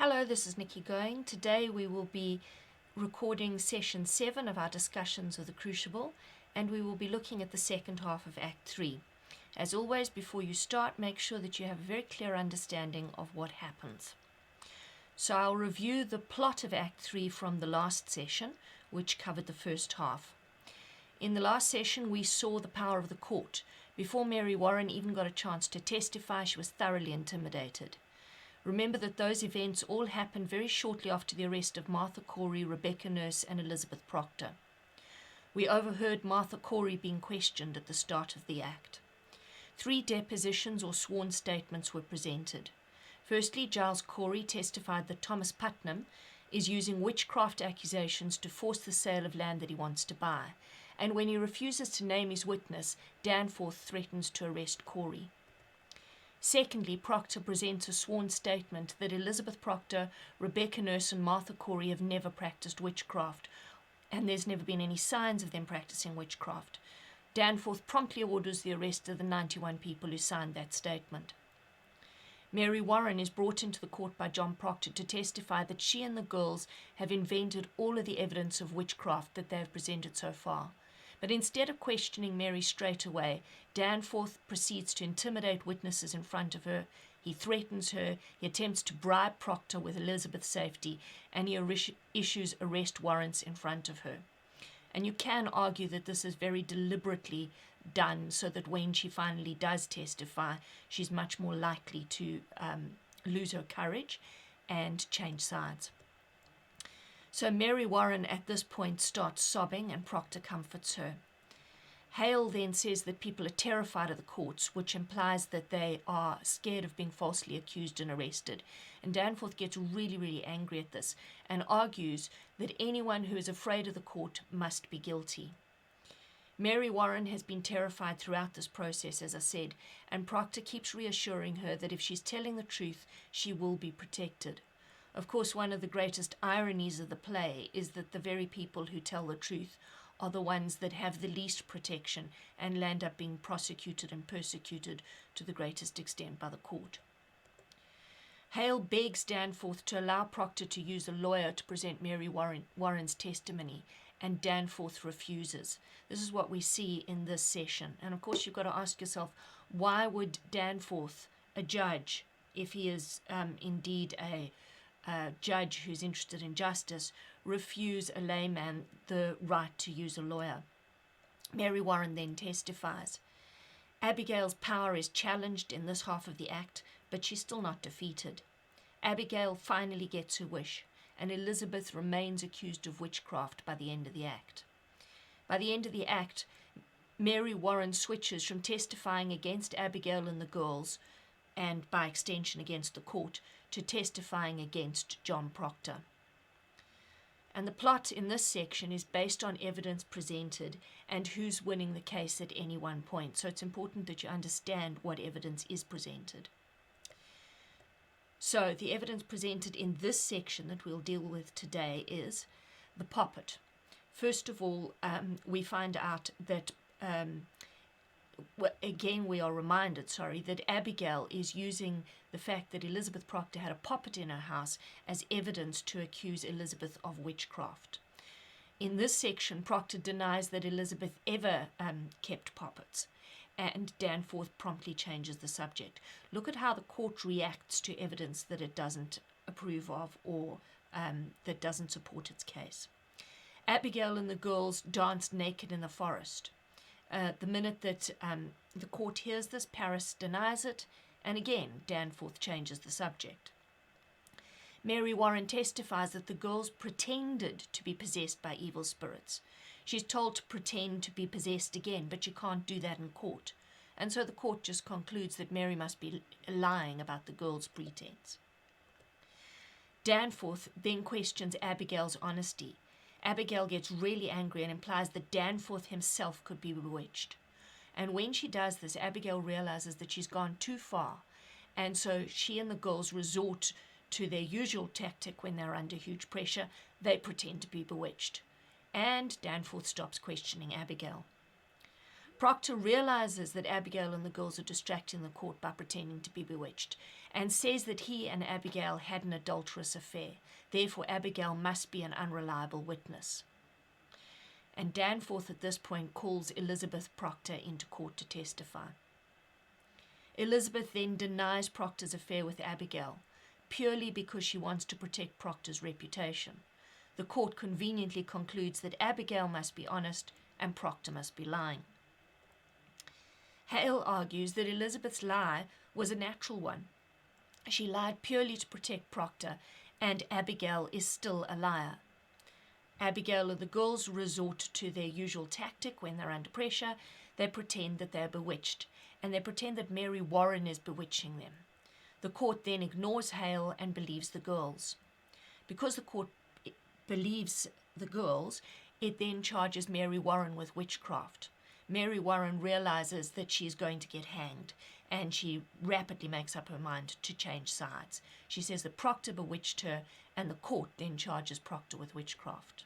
Hello, this is Nikki Going. Today we will be recording session 7 of our discussions of the Crucible, and we will be looking at the second half of Act 3. As always, before you start, make sure that you have a very clear understanding of what happens. So I'll review the plot of Act 3 from the last session, which covered the first half. In the last session, we saw the power of the court. Before Mary Warren even got a chance to testify, she was thoroughly intimidated. Remember that those events all happened very shortly after the arrest of Martha Corey, Rebecca Nurse, and Elizabeth Proctor. We overheard Martha Corey being questioned at the start of the act. 3 depositions or sworn statements were presented. Firstly, Giles Corey testified that Thomas Putnam is using witchcraft accusations to force the sale of land that he wants to buy, and when he refuses to name his witness, Danforth threatens to arrest Corey. Secondly, Proctor presents a sworn statement that Elizabeth Proctor, Rebecca Nurse, and Martha Corey have never practiced witchcraft, and there's never been any signs of them practicing witchcraft. Danforth promptly orders the arrest of the 91 people who signed that statement. Mary Warren is brought into the court by John Proctor to testify that she and the girls have invented all of the evidence of witchcraft that they have presented so far. But instead of questioning Mary straight away, Danforth proceeds to intimidate witnesses in front of her. He threatens her, he attempts to bribe Proctor with Elizabeth's safety, and he issues arrest warrants in front of her. And you can argue that this is very deliberately done so that when she finally does testify, she's much more likely to lose her courage and change sides. So Mary Warren at this point starts sobbing and Proctor comforts her. Hale then says that people are terrified of the courts, which implies that they are scared of being falsely accused and arrested. And Danforth gets really, really angry at this and argues that anyone who is afraid of the court must be guilty. Mary Warren has been terrified throughout this process, as I said, and Proctor keeps reassuring her that if she's telling the truth, she will be protected. Of course, one of the greatest ironies of the play is that the very people who tell the truth are the ones that have the least protection and land up being prosecuted and persecuted to the greatest extent by the court. Hale begs Danforth to allow Proctor to use a lawyer to present Mary Warren's testimony, and Danforth refuses. This is what we see in this session. And of course, you've got to ask yourself, why would Danforth, a judge, if he is indeed a judge who's interested in justice, refuse a layman the right to use a lawyer? Mary Warren then testifies. Abigail's power is challenged in this half of the act, but she's still not defeated. Abigail finally gets her wish, and Elizabeth remains accused of witchcraft by the end of the act. By the end of the act, Mary Warren switches from testifying against Abigail and the girls, and by extension against the court, to testifying against John Proctor. And the plot in this section is based on evidence presented and who's winning the case at any one point. So it's important that you understand what evidence is presented. So the evidence presented in this section that we'll deal with today is the poppet. First of all, we find out that we are reminded, that Abigail is using the fact that Elizabeth Proctor had a poppet in her house as evidence to accuse Elizabeth of witchcraft. In this section, Proctor denies that Elizabeth ever kept poppets, and Danforth promptly changes the subject. Look at how the court reacts to evidence that it doesn't approve of or that doesn't support its case. Abigail and the girls danced naked in the forest. The minute that the court hears this, Paris denies it, and again, Danforth changes the subject. Mary Warren testifies that the girls pretended to be possessed by evil spirits. She's told to pretend to be possessed again, but you can't do that in court. And so the court just concludes that Mary must be lying about the girls' pretense. Danforth then questions Abigail's honesty. Abigail gets really angry and implies that Danforth himself could be bewitched. And when she does this, Abigail realizes that she's gone too far. And so she and the girls resort to their usual tactic when they're under huge pressure. They pretend to be bewitched. And Danforth stops questioning Abigail. Proctor realizes that Abigail and the girls are distracting the court by pretending to be bewitched, and says that he and Abigail had an adulterous affair. Therefore, Abigail must be an unreliable witness. And Danforth at this point calls Elizabeth Proctor into court to testify. Elizabeth then denies Proctor's affair with Abigail, purely because she wants to protect Proctor's reputation. The court conveniently concludes that Abigail must be honest and Proctor must be lying. Hale argues that Elizabeth's lie was a natural one. She lied purely to protect Proctor, and Abigail is still a liar. Abigail and the girls resort to their usual tactic when they're under pressure. They pretend that they're bewitched, and they pretend that Mary Warren is bewitching them. The court then ignores Hale and believes the girls. Because the court believes the girls, it then charges Mary Warren with witchcraft. Mary Warren realizes that she's going to get hanged, and she rapidly makes up her mind to change sides. She says that Proctor bewitched her, and the court then charges Proctor with witchcraft.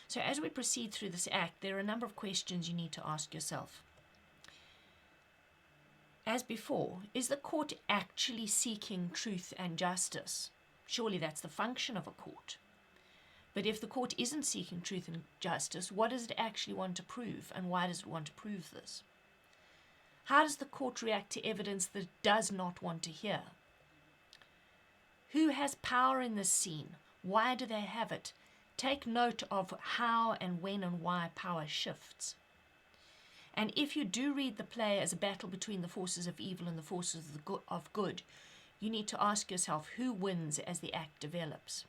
So as we proceed through this act, there are a number of questions you need to ask yourself. As before, is the court actually seeking truth and justice? Surely that's the function of a court. But if the court isn't seeking truth and justice, what does it actually want to prove, and why does it want to prove this? How does the court react to evidence that it does not want to hear? Who has power in this scene? Why do they have it? Take note of how and when and why power shifts. And if you do read the play as a battle between the forces of evil and the forces of good, you need to ask yourself who wins as the act develops.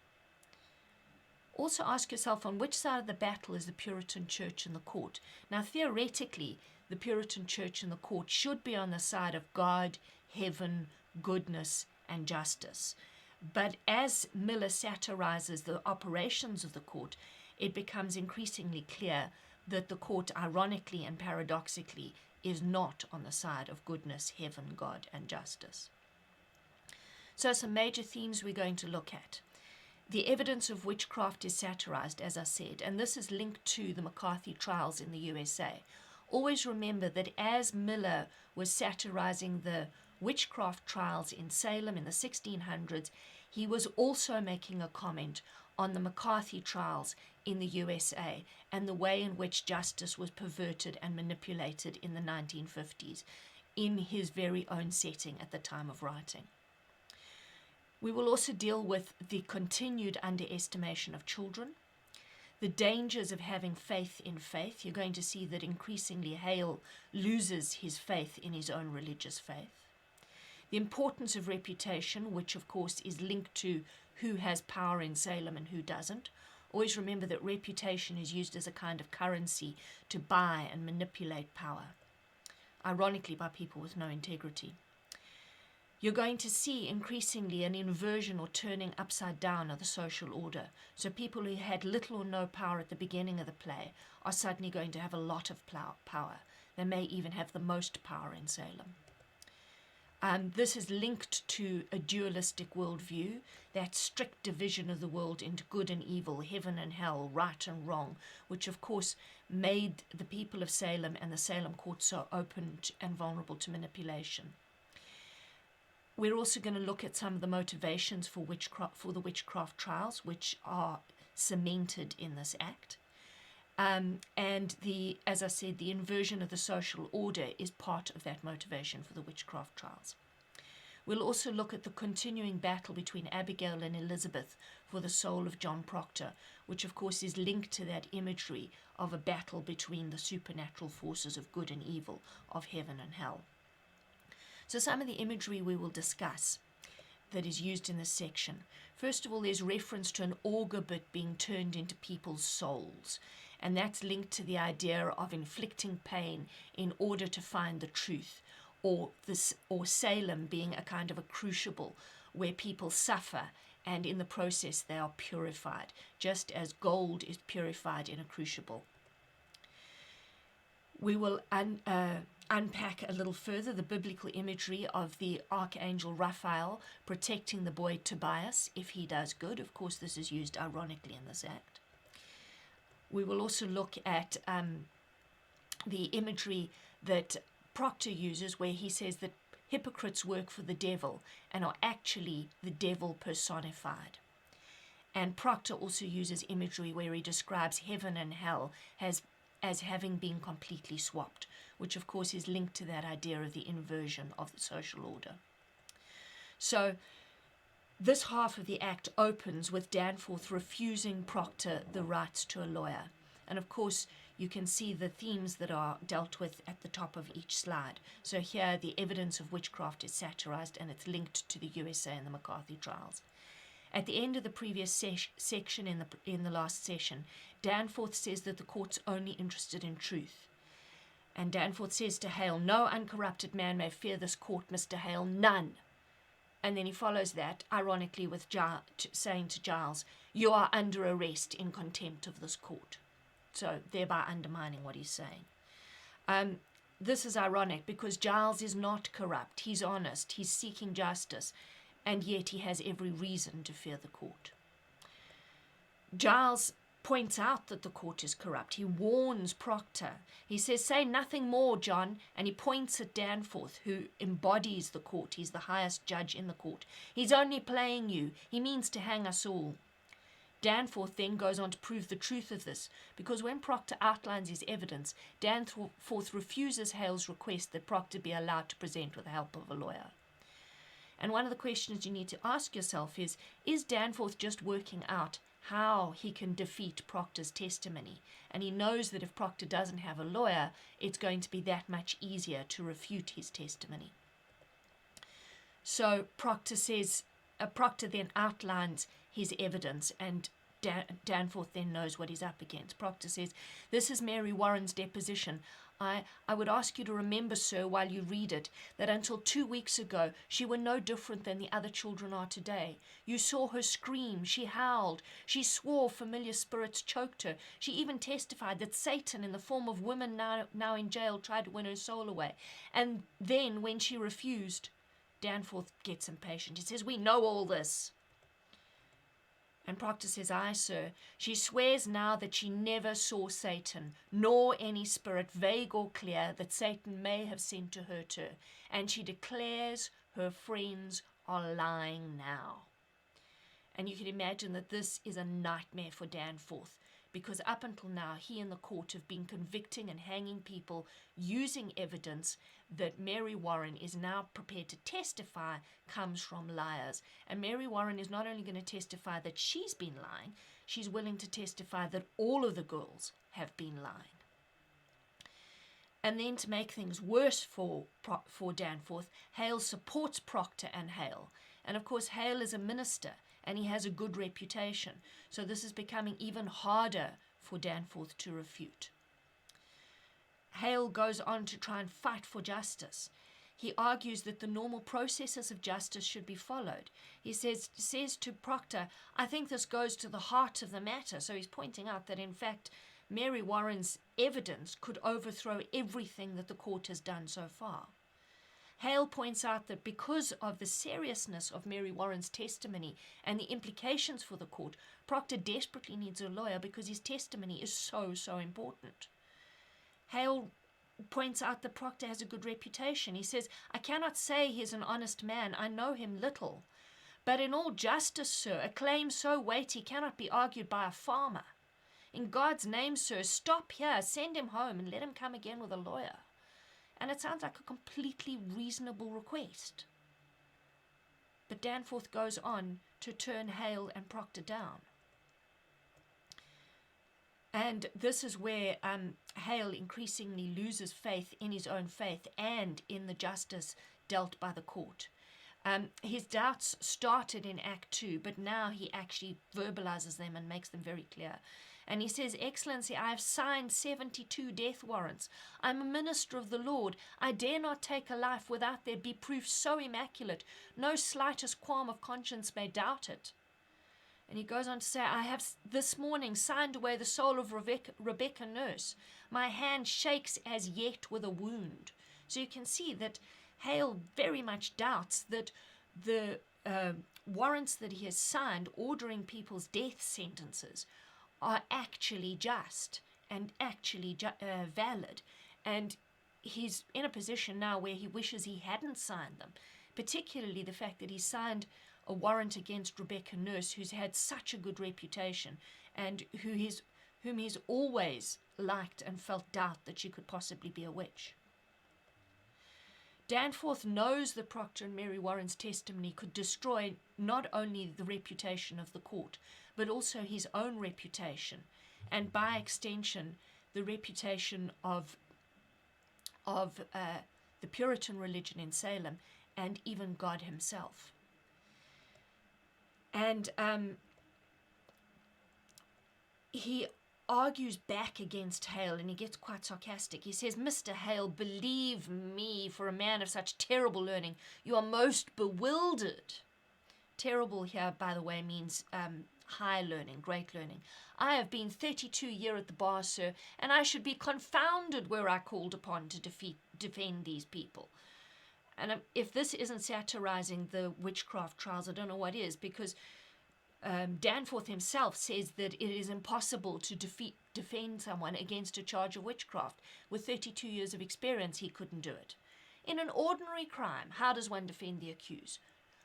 Also ask yourself on which side of the battle is the Puritan Church and the court. Now, theoretically, the Puritan Church and the court should be on the side of God, heaven, goodness, and justice. But as Miller satirizes the operations of the court, it becomes increasingly clear that the court, ironically and paradoxically, is not on the side of goodness, heaven, God, and justice. So some major themes we're going to look at. The evidence of witchcraft is satirized, as I said, and this is linked to the McCarthy trials in the USA. Always remember that as Miller was satirizing the witchcraft trials in Salem in the 1600s, he was also making a comment on the McCarthy trials in the USA and the way in which justice was perverted and manipulated in the 1950s in his very own setting at the time of writing. We will also deal with the continued underestimation of children, the dangers of having faith in faith. You're going to see that increasingly Hale loses his faith in his own religious faith. The importance of reputation, which of course is linked to who has power in Salem and who doesn't. Always remember that reputation is used as a kind of currency to buy and manipulate power, ironically by people with no integrity. You're going to see increasingly an inversion or turning upside down of the social order. So people who had little or no power at the beginning of the play are suddenly going to have a lot of power. They may even have the most power in Salem. This is linked to a dualistic worldview, that strict division of the world into good and evil, heaven and hell, right and wrong, which of course made the people of Salem and the Salem court so open and vulnerable to manipulation. We're also going to look at some of the motivations for the witchcraft trials, which are cemented in this act. And as I said, the inversion of the social order is part of that motivation for the witchcraft trials. We'll also look at the continuing battle between Abigail and Elizabeth for the soul of John Proctor, which of course is linked to that imagery of a battle between the supernatural forces of good and evil, of heaven and hell. So some of the imagery we will discuss that is used in this section. First of all, there's reference to an auger bit being turned into people's souls, and that's linked to the idea of inflicting pain in order to find the truth, or Salem being a kind of a crucible where people suffer and in the process they are purified, just as gold is purified in a crucible. We will unpack a little further the biblical imagery of the archangel Raphael protecting the boy Tobias if he does good. Of course, this is used ironically in this act. We will also look at the imagery that Proctor uses, where he says that hypocrites work for the devil and are actually the devil personified. And Proctor also uses imagery where he describes heaven and hell as having been completely swapped, which of course is linked to that idea of the inversion of the social order. So this half of the act opens with Danforth refusing Proctor the rights to a lawyer. And of course, you can see the themes that are dealt with at the top of each slide. So here, the evidence of witchcraft is satirized, and it's linked to the USA and the McCarthy trials. At the end of the previous section in the last session, Danforth says that the court's only interested in truth. And Danforth says to Hale, "No uncorrupted man may fear this court, Mr. Hale, none." And then he follows that, ironically, with saying to Giles, "You are under arrest in contempt of this court." So thereby undermining what he's saying. This is ironic because Giles is not corrupt. He's honest. He's seeking justice. And yet he has every reason to fear the court. Giles points out that the court is corrupt. He warns Proctor. He says, "Say nothing more, John." And he points at Danforth, who embodies the court. He's the highest judge in the court. "He's only playing you. He means to hang us all." Danforth then goes on to prove the truth of this, because when Proctor outlines his evidence, Danforth refuses Hale's request that Proctor be allowed to present with the help of a lawyer. And one of the questions you need to ask yourself is Danforth just working out how he can defeat Proctor's testimony? And he knows that if Proctor doesn't have a lawyer, it's going to be that much easier to refute his testimony. So Proctor then outlines his evidence, and Danforth then knows what he's up against. Proctor says, "This is Mary Warren's deposition. I would ask you to remember, sir, while you read it, that until 2 weeks ago, she were no different than the other children are today. You saw her scream, she howled, she swore familiar spirits choked her. She even testified that Satan, in the form of women now in jail, tried to win her soul away. And then, when she refused," Danforth gets impatient. He says, "We know all this." And Proctor says, "Aye, sir. She swears now that she never saw Satan, nor any spirit, vague or clear, that Satan may have sent to hurt her. And she declares her friends are lying now." And you can imagine that this is a nightmare for Danforth, because up until now, he and the court have been convicting and hanging people using evidence that Mary Warren is now prepared to testify comes from liars. And Mary Warren is not only going to testify that she's been lying, she's willing to testify that all of the girls have been lying. And then to make things worse for Danforth, Hale supports Proctor and Hale. And of course, Hale is a minister, and he has a good reputation. So this is becoming even harder for Danforth to refute. Hale goes on to try and fight for justice. He argues that the normal processes of justice should be followed. He says to Proctor, "I think this goes to the heart of the matter." So he's pointing out that, in fact, Mary Warren's evidence could overthrow everything that the court has done so far. Hale points out that because of the seriousness of Mary Warren's testimony and the implications for the court, Proctor desperately needs a lawyer because his testimony is so important. Hale points out that Proctor has a good reputation. He says, "I cannot say he's an honest man. I know him little. But in all justice, sir, a claim so weighty cannot be argued by a farmer. In God's name, sir, stop here, send him home, and let him come again with a lawyer." And it sounds like a completely reasonable request. But Danforth goes on to turn Hale and Proctor down. And this is where Hale increasingly loses faith in his own faith and in the justice dealt by the court. His doubts started in Act 2, but now he actually verbalizes them and makes them very clear. And he says, "Excellency, I have signed 72 death warrants. I'm a minister of the Lord. I dare not take a life without there be proof so immaculate, no slightest qualm of conscience may doubt it." And he goes on to say, "I have this morning signed away the soul of Rebecca Nurse. My hand shakes as yet with a wound." So you can see that Hale very much doubts that the warrants that he has signed ordering people's death sentences are actually just and actually valid. And he's in a position now where he wishes he hadn't signed them, particularly the fact that he signed a warrant against Rebecca Nurse, who's had such a good reputation and whom he's always liked and felt doubt that she could possibly be a witch. Danforth knows that Proctor and Mary Warren's testimony could destroy not only the reputation of the court, but also his own reputation, and by extension, the reputation of the Puritan religion in Salem, and even God himself. And he argues back against Hale, and he gets quite sarcastic. He says, "Mr. Hale, believe me, for a man of such terrible learning, you are most bewildered." Terrible here, by the way, means high learning, great learning. "I have been 32 years at the bar, sir, and I should be confounded were I called upon to defend these people." And if this isn't satirizing the witchcraft trials, I don't know what is, because Danforth himself says that it is impossible to defend someone against a charge of witchcraft. With 32 years of experience, he couldn't do it. In an ordinary crime, how does one defend the accused?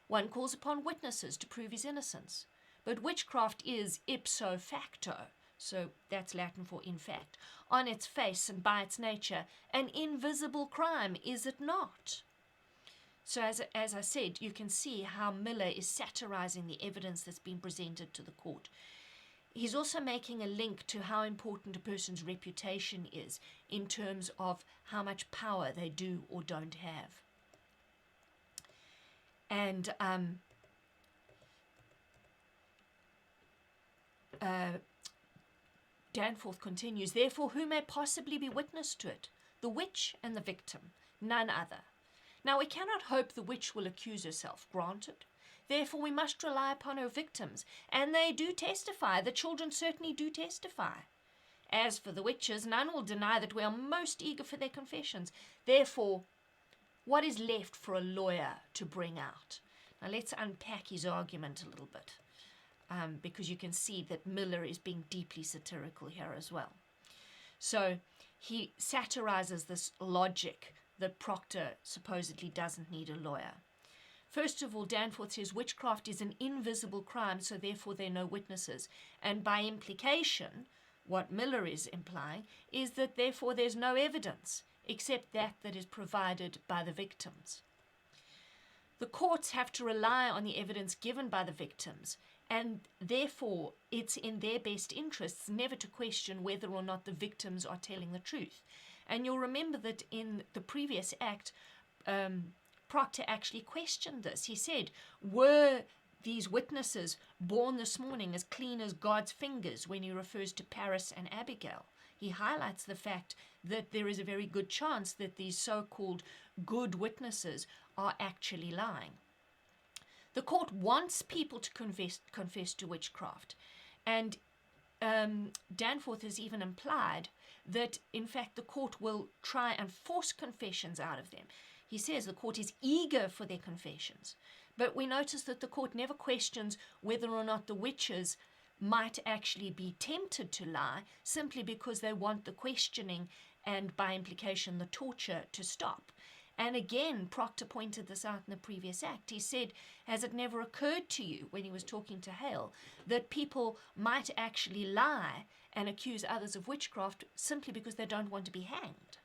One calls upon witnesses to prove his innocence. But witchcraft is ipso facto, so that's Latin for in fact, on its face and by its nature, an invisible crime, is it not? So as I said, you can see how Miller is satirizing the evidence that's been presented to the court. He's also making a link to how important a person's reputation is in terms of how much power they do or don't have. And Danforth continues, "Therefore, who may possibly be witness to it? The witch and the victim, none other. Now, we cannot hope the witch will accuse herself, granted. Therefore, we must rely upon her victims, and they do testify. The children certainly do testify. As for the witches, none will deny that we are most eager for their confessions. Therefore, what is left for a lawyer to bring out?" Now, let's unpack his argument a little bit, because you can see that Miller is being deeply satirical here as well. So he satirizes this logic that Proctor supposedly doesn't need a lawyer. First of all, Danforth says witchcraft is an invisible crime, so therefore there are no witnesses. And by implication, what Miller is implying is that therefore there's no evidence, except that is provided by the victims. The courts have to rely on the evidence given by the victims, and therefore it's in their best interests never to question whether or not the victims are telling the truth. And you'll remember that in the previous act, Proctor actually questioned this. He said, "Were these witnesses born this morning as clean as God's fingers?" when he refers to Paris and Abigail. He highlights the fact that there is a very good chance that these so-called good witnesses are actually lying. The court wants people to confess to witchcraft, and Danforth has even implied that, in fact, the court will try and force confessions out of them. He says the court is eager for their confessions, but we notice that the court never questions whether or not the witches might actually be tempted to lie simply because they want the questioning and, by implication, the torture to stop. And again, Proctor pointed this out in the previous act. He said, "Has it never occurred to you," when he was talking to Hale, "that people might actually lie and accuse others of witchcraft simply because they don't want to be hanged?"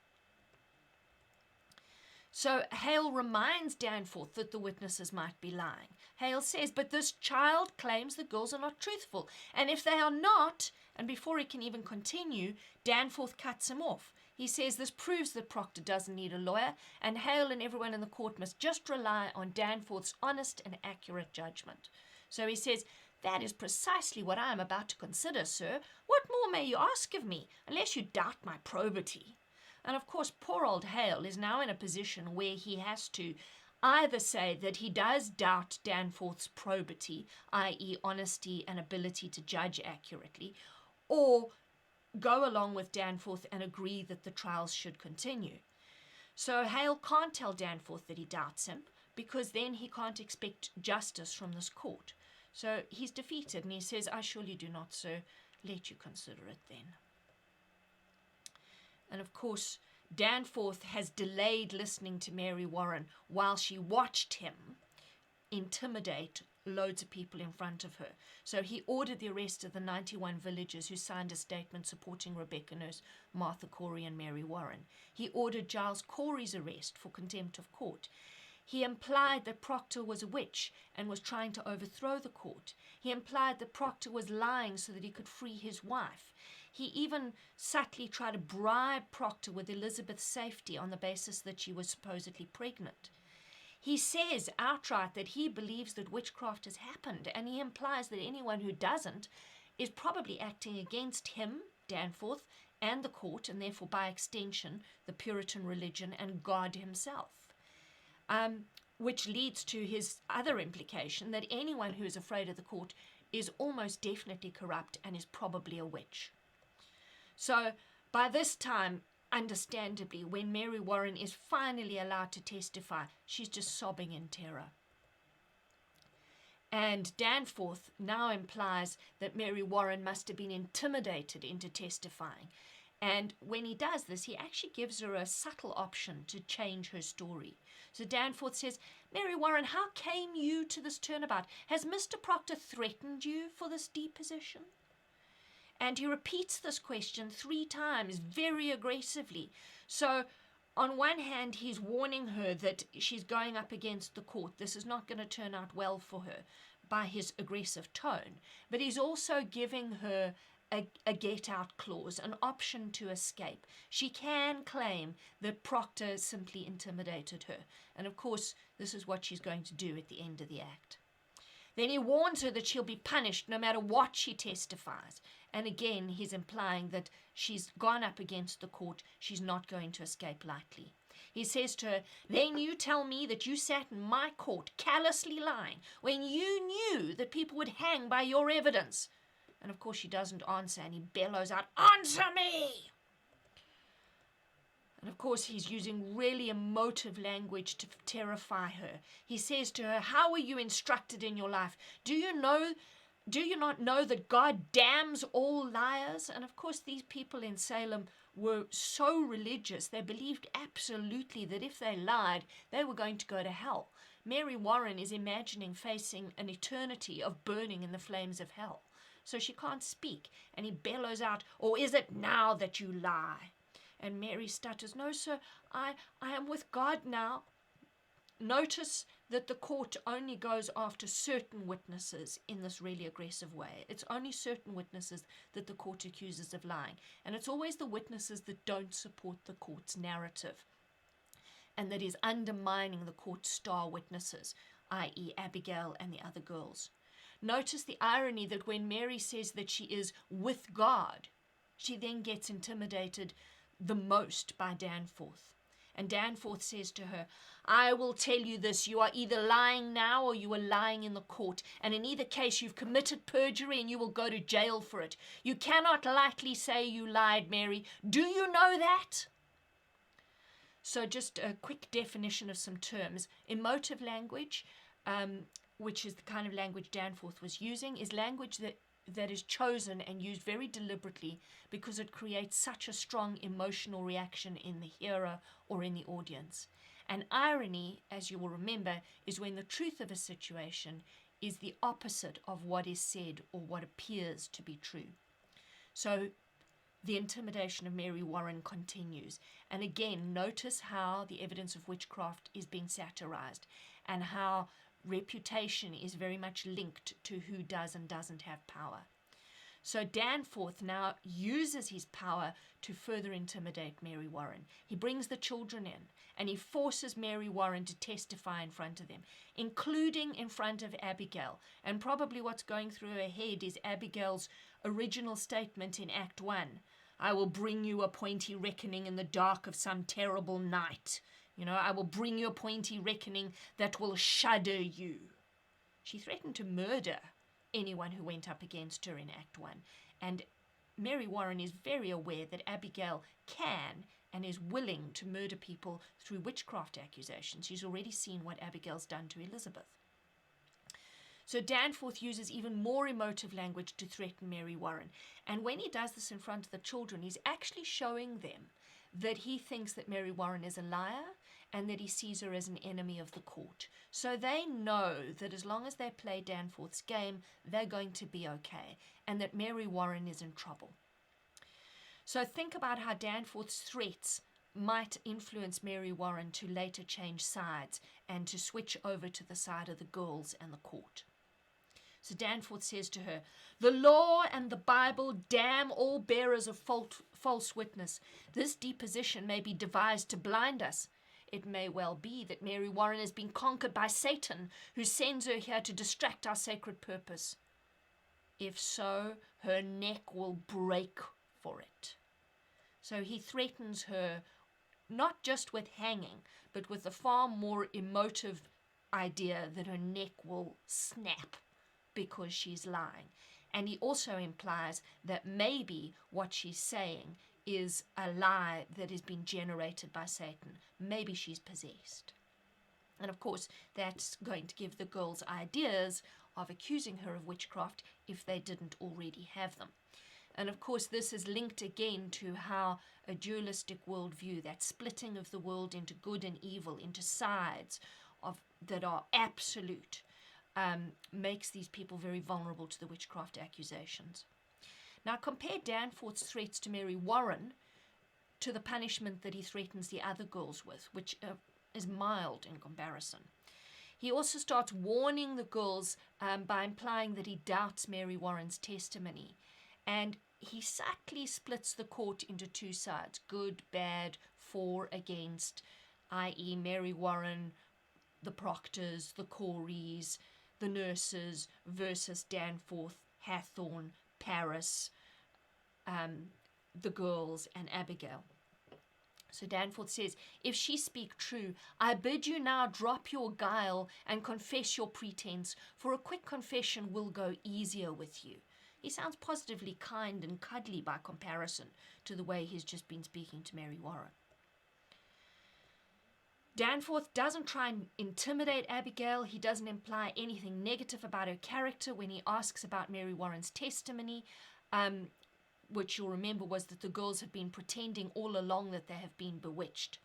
So Hale reminds Danforth that the witnesses might be lying. Hale says, "But this child claims the girls are not truthful, and if they are not," and before he can even continue, Danforth cuts him off. He says this proves that Proctor doesn't need a lawyer, and Hale and everyone in the court must just rely on Danforth's honest and accurate judgment. So he says, "That is precisely what I am about to consider, sir. What more may you ask of me, unless you doubt my probity?" And of course, poor old Hale is now in a position where he has to either say that he does doubt Danforth's probity, i.e. honesty and ability to judge accurately, or go along with Danforth and agree that the trials should continue. So Hale can't tell Danforth that he doubts him, because then he can't expect justice from this court. So he's defeated, and he says, "I surely do not, sir. Let you consider it then." And of course, Danforth has delayed listening to Mary Warren while she watched him intimidate loads of people in front of her. So he ordered the arrest of the 91 villagers who signed a statement supporting Rebecca Nurse, Martha Corey, and Mary Warren. He ordered Giles Corey's arrest for contempt of court. He implied that Proctor was a witch and was trying to overthrow the court. He implied that Proctor was lying so that he could free his wife. He even subtly tried to bribe Proctor with Elizabeth's safety on the basis that she was supposedly pregnant. He says outright that he believes that witchcraft has happened, and he implies that anyone who doesn't is probably acting against him, Danforth, and the court, and therefore by extension the Puritan religion and God himself. Which leads to his other implication that anyone who is afraid of the court is almost definitely corrupt and is probably a witch. So by this time, understandably, when Mary Warren is finally allowed to testify, she's just sobbing in terror. And Danforth now implies that Mary Warren must have been intimidated into testifying. And when he does this, he actually gives her a subtle option to change her story. So Danforth says, Mary Warren, how came you to this turnabout? Has Mr. Proctor threatened you for this deposition? And he repeats this question 3 times very aggressively. So on one hand, he's warning her that she's going up against the court. This is not going to turn out well for her by his aggressive tone. But he's also giving her a get-out clause, an option to escape. She can claim that Proctor simply intimidated her. And of course, this is what she's going to do at the end of the act. Then he warns her that she'll be punished no matter what she testifies. And again, he's implying that she's gone up against the court. She's not going to escape lightly. He says to her, then you tell me that you sat in my court callously lying when you knew that people would hang by your evidence. And of course she doesn't answer, and he bellows out, answer me! And of course he's using really emotive language to terrify her. He says to her, how were you instructed in your life? Do you not know that God damns all liars? And of course these people in Salem were so religious, they believed absolutely that if they lied, they were going to go to hell. Mary Warren is imagining facing an eternity of burning in the flames of hell. So she can't speak, and he bellows out, or is it now that you lie? And Mary stutters, no, sir, I am with God now. Notice that the court only goes after certain witnesses in this really aggressive way. It's only certain witnesses that the court accuses of lying. And it's always the witnesses that don't support the court's narrative and that is undermining the court's star witnesses, i.e. Abigail and the other girls. Notice the irony that when Mary says that she is with God, she then gets intimidated the most by Danforth. And Danforth says to her, I will tell you this, you are either lying now or you are lying in the court, and in either case you've committed perjury and you will go to jail for it. You cannot lightly say you lied, Mary. Do you know that? So just a quick definition of some terms. Emotive language, which is the kind of language Danforth was using, is language that is chosen and used very deliberately because it creates such a strong emotional reaction in the hearer or in the audience. And irony, as you will remember, is when the truth of a situation is the opposite of what is said or what appears to be true. So the intimidation of Mary Warren continues. And again, notice how the evidence of witchcraft is being satirized and how reputation is very much linked to who does and doesn't have power. So Danforth now uses his power to further intimidate Mary Warren. He brings the children in and he forces Mary Warren to testify in front of them, including in front of Abigail. And probably what's going through her head is Abigail's original statement in Act 1. I will bring you a pointy reckoning in the dark of some terrible night. I will bring you a pointy reckoning that will shudder you. She threatened to murder anyone who went up against her in Act 1. And Mary Warren is very aware that Abigail can and is willing to murder people through witchcraft accusations. She's already seen what Abigail's done to Elizabeth. So Danforth uses even more emotive language to threaten Mary Warren. And when he does this in front of the children, he's actually showing them that he thinks that Mary Warren is a liar and that he sees her as an enemy of the court. So they know that as long as they play Danforth's game, they're going to be okay, and that Mary Warren is in trouble. So think about how Danforth's threats might influence Mary Warren to later change sides and to switch over to the side of the girls and the court. So Danforth says to her, "The law and the Bible damn all bearers of false witness. This deposition may be devised to blind us. It may well be that Mary Warren has been conquered by Satan, who sends her here to distract our sacred purpose. If so, her neck will break for it." So he threatens her not just with hanging, but with a far more emotive idea that her neck will snap because she's lying. And he also implies that maybe what she's saying is a lie that has been generated by Satan. Maybe she's possessed. And of course, that's going to give the girls ideas of accusing her of witchcraft if they didn't already have them. And of course, this is linked again to how a dualistic worldview, that splitting of the world into good and evil, into sides that are absolute, makes these people very vulnerable to the witchcraft accusations. Now compare Danforth's threats to Mary Warren to the punishment that he threatens the other girls with, which is mild in comparison. He also starts warning the girls by implying that he doubts Mary Warren's testimony. And he subtly splits the court into two sides, good, bad, for, against, i.e. Mary Warren, the proctors, the Coreys, the nurses, versus Danforth, Hathorne, Paris, the girls, and Abigail. So Danforth says, "If she speak true, I bid you now drop your guile and confess your pretense, for a quick confession will go easier with you." He sounds positively kind and cuddly by comparison to the way he's just been speaking to Mary Warren. Danforth doesn't try and intimidate Abigail. He doesn't imply anything negative about her character when he asks about Mary Warren's testimony, which you'll remember was that the girls have been pretending all along that they have been bewitched.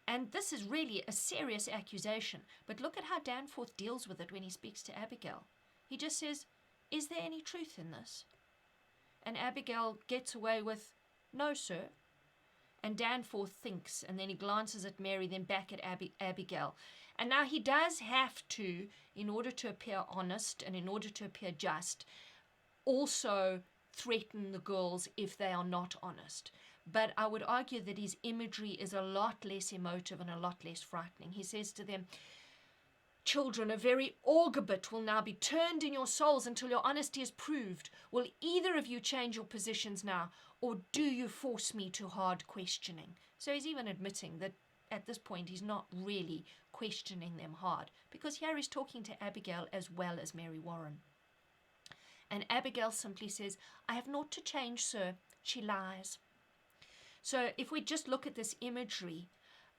And this is really a serious accusation, but look at how Danforth deals with it when he speaks to Abigail. He just says, "Is there any truth in this?" And Abigail gets away with, "No, sir." And Danforth thinks, and then he glances at Mary, then back at Abigail. And now he does have to, in order to appear honest and in order to appear just, also threaten the girls if they are not honest. But I would argue that his imagery is a lot less emotive and a lot less frightening. He says to them, "Children, a very augur bit will now be turned in your souls until your honesty is proved. Will either of you change your positions now, or do you force me to hard questioning?" So he's even admitting that at this point he's not really questioning them hard, because here he's talking to Abigail as well as Mary Warren. And Abigail simply says, "I have naught to change, sir. She lies." So if we just look at this imagery,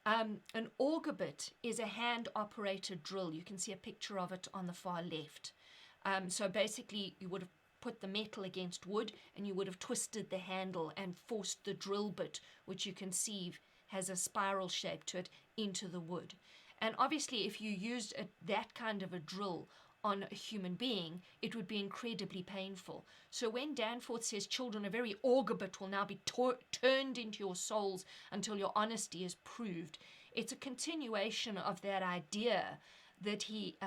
an augur bit is a hand-operated drill. You can see a picture of it on the far left. So basically, you would have put the metal against wood, and you would have twisted the handle and forced the drill bit, which you can see has a spiral shape to it, into the wood. And obviously, if you used that kind of a drill on a human being, it would be incredibly painful. So when Danforth says, "Children, a very augur bit will now be turned into your souls until your honesty is proved," it's a continuation of that idea that he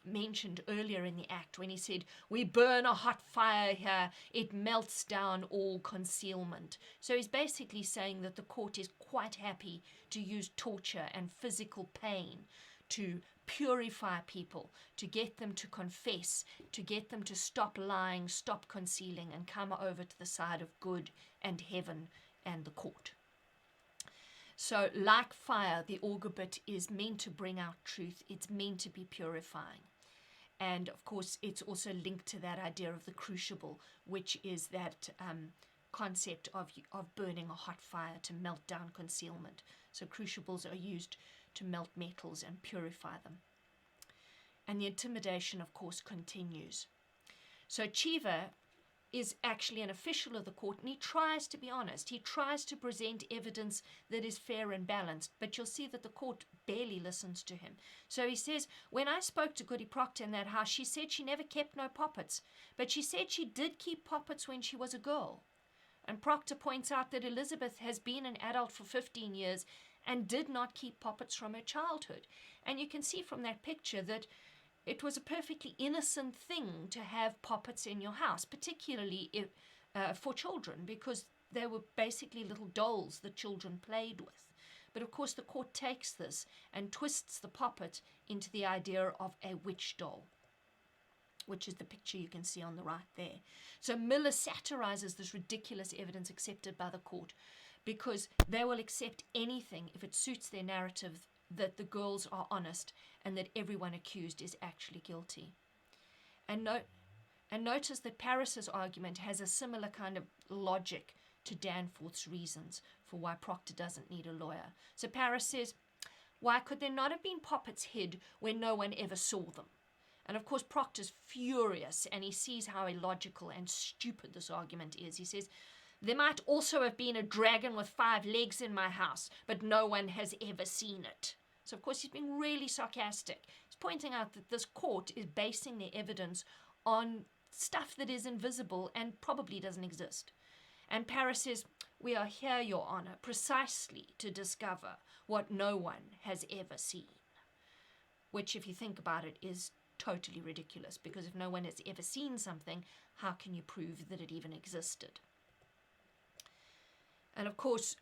mentioned earlier in the act when he said, "We burn a hot fire here, it melts down all concealment." So he's basically saying that the court is quite happy to use torture and physical pain to purify people, to get them to confess, to get them to stop lying, stop concealing, and come over to the side of good and heaven and the court. So like fire, the augur bit is meant to bring out truth. It's meant to be purifying. And of course, it's also linked to that idea of the crucible, which is that concept of burning a hot fire to melt down concealment. So crucibles are used to melt metals and purify them. And the intimidation, of course, continues. So Cheever is actually an official of the court, and he tries to be honest. He tries to present evidence that is fair and balanced, but you'll see that the court barely listens to him. So he says, when I spoke to Goody Proctor in that house, she said she never kept no poppets, but she said she did keep poppets when she was a girl. And Proctor points out that Elizabeth has been an adult for 15 years and did not keep poppets from her childhood. And you can see from that picture that it was a perfectly innocent thing to have poppets in your house, particularly for children, because they were basically little dolls that children played with. But of course the court takes this and twists the poppet into the idea of a witch doll, which is the picture you can see on the right there. So Miller satirizes this ridiculous evidence accepted by the court, because they will accept anything if it suits their narrative that the girls are honest and that everyone accused is actually guilty. And notice that Paris's argument has a similar kind of logic to Danforth's reasons for why Proctor doesn't need a lawyer. So Paris says, why could there not have been poppets hid when no one ever saw them? And of course Proctor's furious, and he sees how illogical and stupid this argument is. He says, there might also have been a dragon with 5 legs in my house, but no one has ever seen it. So, of course, he's being really sarcastic. He's pointing out that this court is basing their evidence on stuff that is invisible and probably doesn't exist. And Paris says, we are here, Your Honor, precisely to discover what no one has ever seen. Which, if you think about it, is totally ridiculous, because if no one has ever seen something, how can you prove that it even existed? And, of course,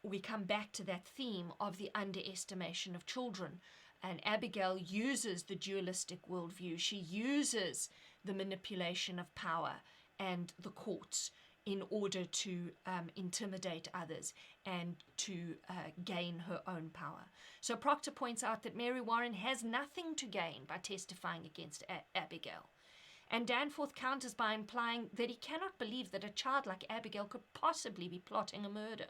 we come back to that theme of the underestimation of children. And Abigail uses the dualistic worldview. She uses the manipulation of power and the courts in order to intimidate others and to gain her own power. So Proctor points out that Mary Warren has nothing to gain by testifying against Abigail. And Danforth counters by implying that he cannot believe that a child like Abigail could possibly be plotting a murder.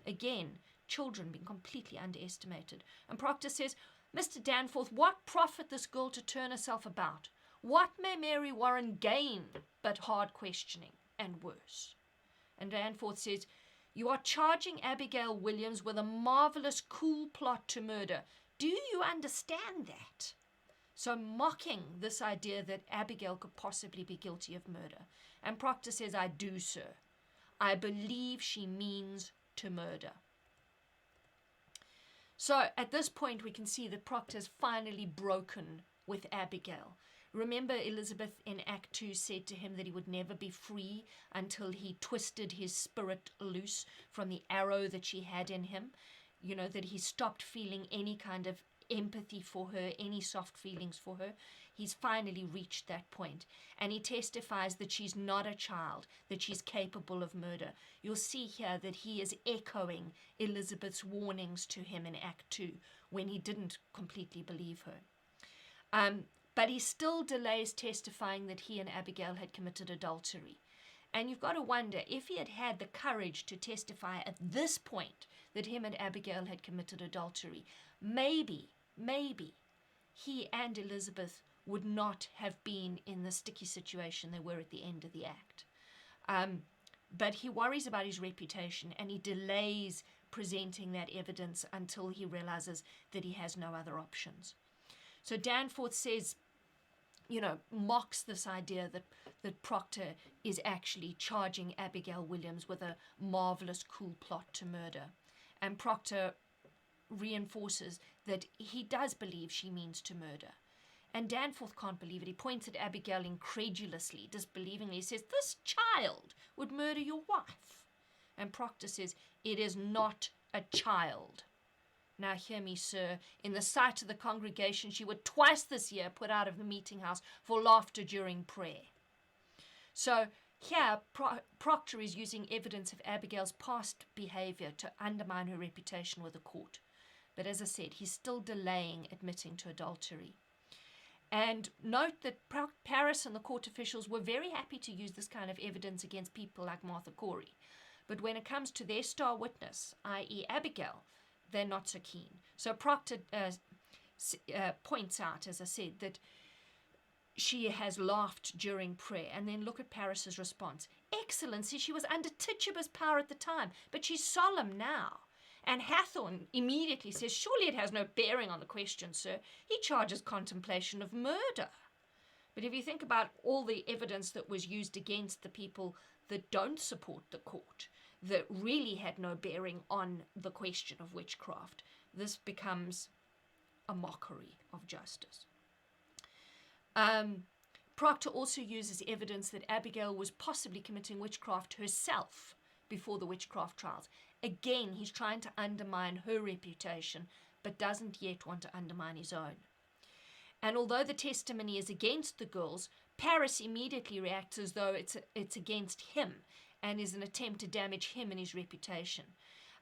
Again, children being completely underestimated. And Proctor says, Mr. Danforth, what profit this girl to turn herself about? What may Mary Warren gain but hard questioning and worse? And Danforth says, you are charging Abigail Williams with a marvelous, cool plot to murder. Do you understand that? So mocking this idea that Abigail could possibly be guilty of murder. And Proctor says, I do, sir. I believe she means to murder. So at this point, we can see that Proctor's finally broken with Abigail. Remember, Elizabeth in Act 2 said to him that he would never be free until he twisted his spirit loose from the arrow that she had in him. You know, that he stopped feeling any kind of empathy for her, any soft feelings for her. He's finally reached that point, and he testifies that she's not a child, that she's capable of murder. You'll see here that he is echoing Elizabeth's warnings to him in Act 2 when he didn't completely believe her. But he still delays testifying that he and Abigail had committed adultery. And you've got to wonder, if he had had the courage to testify at this point that him and Abigail had committed adultery, maybe he and Elizabeth would not have been in the sticky situation they were at the end of the act. But he worries about his reputation, and he delays presenting that evidence until he realizes that he has no other options. So Danforth says, mocks this idea that Proctor is actually charging Abigail Williams with a marvelous, cool plot to murder. And Proctor reinforces that he does believe she means to murder. And Danforth can't believe it. He points at Abigail incredulously, disbelievingly. He says, this child would murder your wife. And Proctor says, it is not a child. Now hear me, sir. In the sight of the congregation, she would twice this year put out of the meeting house for laughter during prayer. So here, Proctor is using evidence of Abigail's past behavior to undermine her reputation with the court. But as I said, he's still delaying admitting to adultery. And note that Paris and the court officials were very happy to use this kind of evidence against people like Martha Corey. But when it comes to their star witness, i.e. Abigail, they're not so keen. So Proctor points out, as I said, that she has laughed during prayer. And then look at Paris's response. Excellency, she was under Tituba's power at the time, but she's solemn now. And Hathorne immediately says, surely it has no bearing on the question, sir. He charges contemplation of murder. But if you think about all the evidence that was used against the people that don't support the court, that really had no bearing on the question of witchcraft, this becomes a mockery of justice. Proctor also uses evidence that Abigail was possibly committing witchcraft herself before the witchcraft trials. Again, he's trying to undermine her reputation, but doesn't yet want to undermine his own. And although the testimony is against the girls, Paris immediately reacts as though it's against him and is an attempt to damage him and his reputation.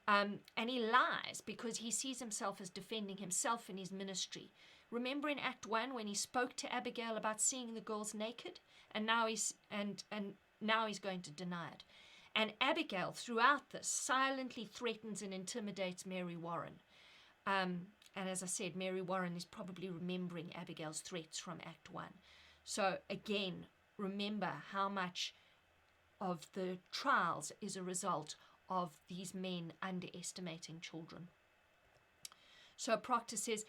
And he lies because he sees himself as defending himself in his ministry. Remember in Act 1 when he spoke to Abigail about seeing the girls naked? And now he's going to deny it. And Abigail, throughout this, silently threatens and intimidates Mary Warren. And as I said, Mary Warren is probably remembering Abigail's threats from Act 1. So again, remember how much of the trials is a result of these men underestimating children. So Proctor says,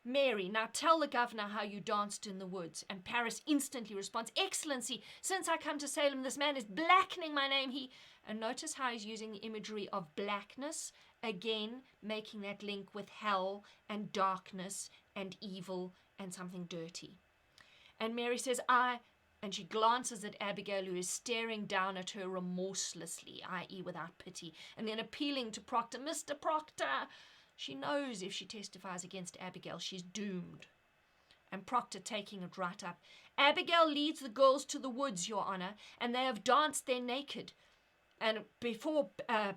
Mary, now tell the governor how you danced in the woods. And Paris instantly responds, Excellency, since I come to Salem, this man is blackening my name. And notice how he's using the imagery of blackness, again making that link with hell and darkness and evil and something dirty. And Mary says, and she glances at Abigail, who is staring down at her remorselessly, i.e. without pity, and then appealing to Proctor, Mr. Proctor. She knows if she testifies against Abigail, she's doomed. And Proctor taking it right up. Abigail leads the girls to the woods, Your Honor, and they have danced there naked. And before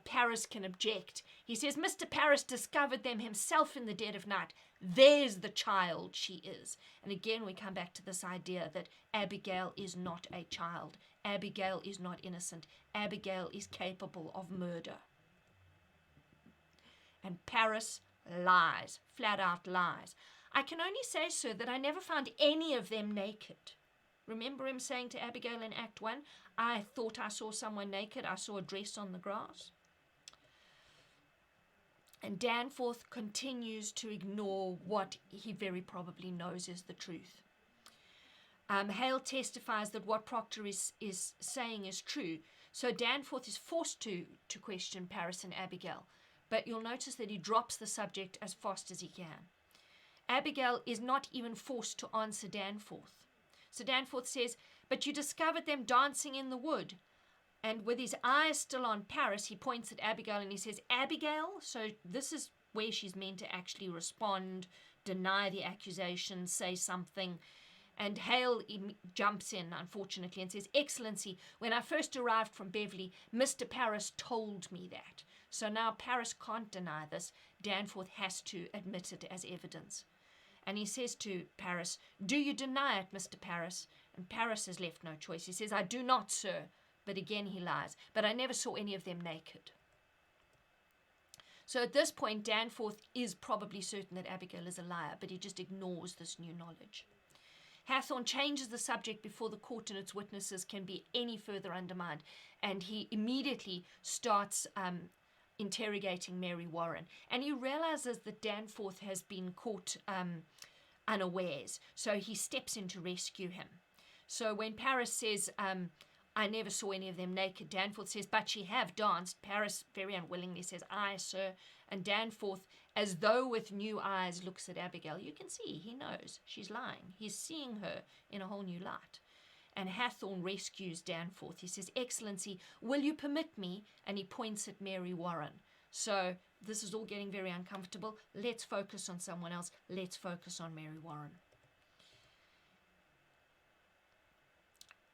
Paris can object, he says, Mr. Paris discovered them himself in the dead of night. There's the child she is. And again, we come back to this idea that Abigail is not a child. Abigail is not innocent. Abigail is capable of murder. And Paris lies, flat out lies. I can only say, sir, that I never found any of them naked. Remember him saying to Abigail in Act 1, I thought I saw someone naked. I saw a dress on the grass. And Danforth continues to ignore what he very probably knows is the truth. Hale testifies that what Proctor is saying is true. So Danforth is forced to question Paris and Abigail. But you'll notice that he drops the subject as fast as he can. Abigail is not even forced to answer Danforth. So Danforth says, but you discovered them dancing in the wood. And with his eyes still on Paris, he points at Abigail and he says, Abigail? So this is where she's meant to actually respond, deny the accusation, say something. And Hale jumps in, unfortunately, and says, Excellency, when I first arrived from Beverly, Mr. Paris told me that. So now Paris can't deny this. Danforth has to admit it as evidence. And he says to Paris, do you deny it, Mr. Paris? And Paris has left no choice. He says, I do not, sir. But again he lies. But I never saw any of them naked. So at this point, Danforth is probably certain that Abigail is a liar, but he just ignores this new knowledge. Hathorne changes the subject before the court and its witnesses can be any further undermined. And he immediately starts interrogating Mary Warren. And he realizes that Danforth has been caught unawares. So he steps in to rescue him. So when Paris says, I never saw any of them naked, Danforth says, but she have danced. Paris very unwillingly says, aye, sir. And Danforth, as though with new eyes, looks at Abigail. You can see he knows she's lying. He's seeing her in a whole new light. And Hathorne rescues Danforth. He says, Excellency, will you permit me? And he points at Mary Warren. So this is all getting very uncomfortable. Let's focus on someone else. Let's focus on Mary Warren.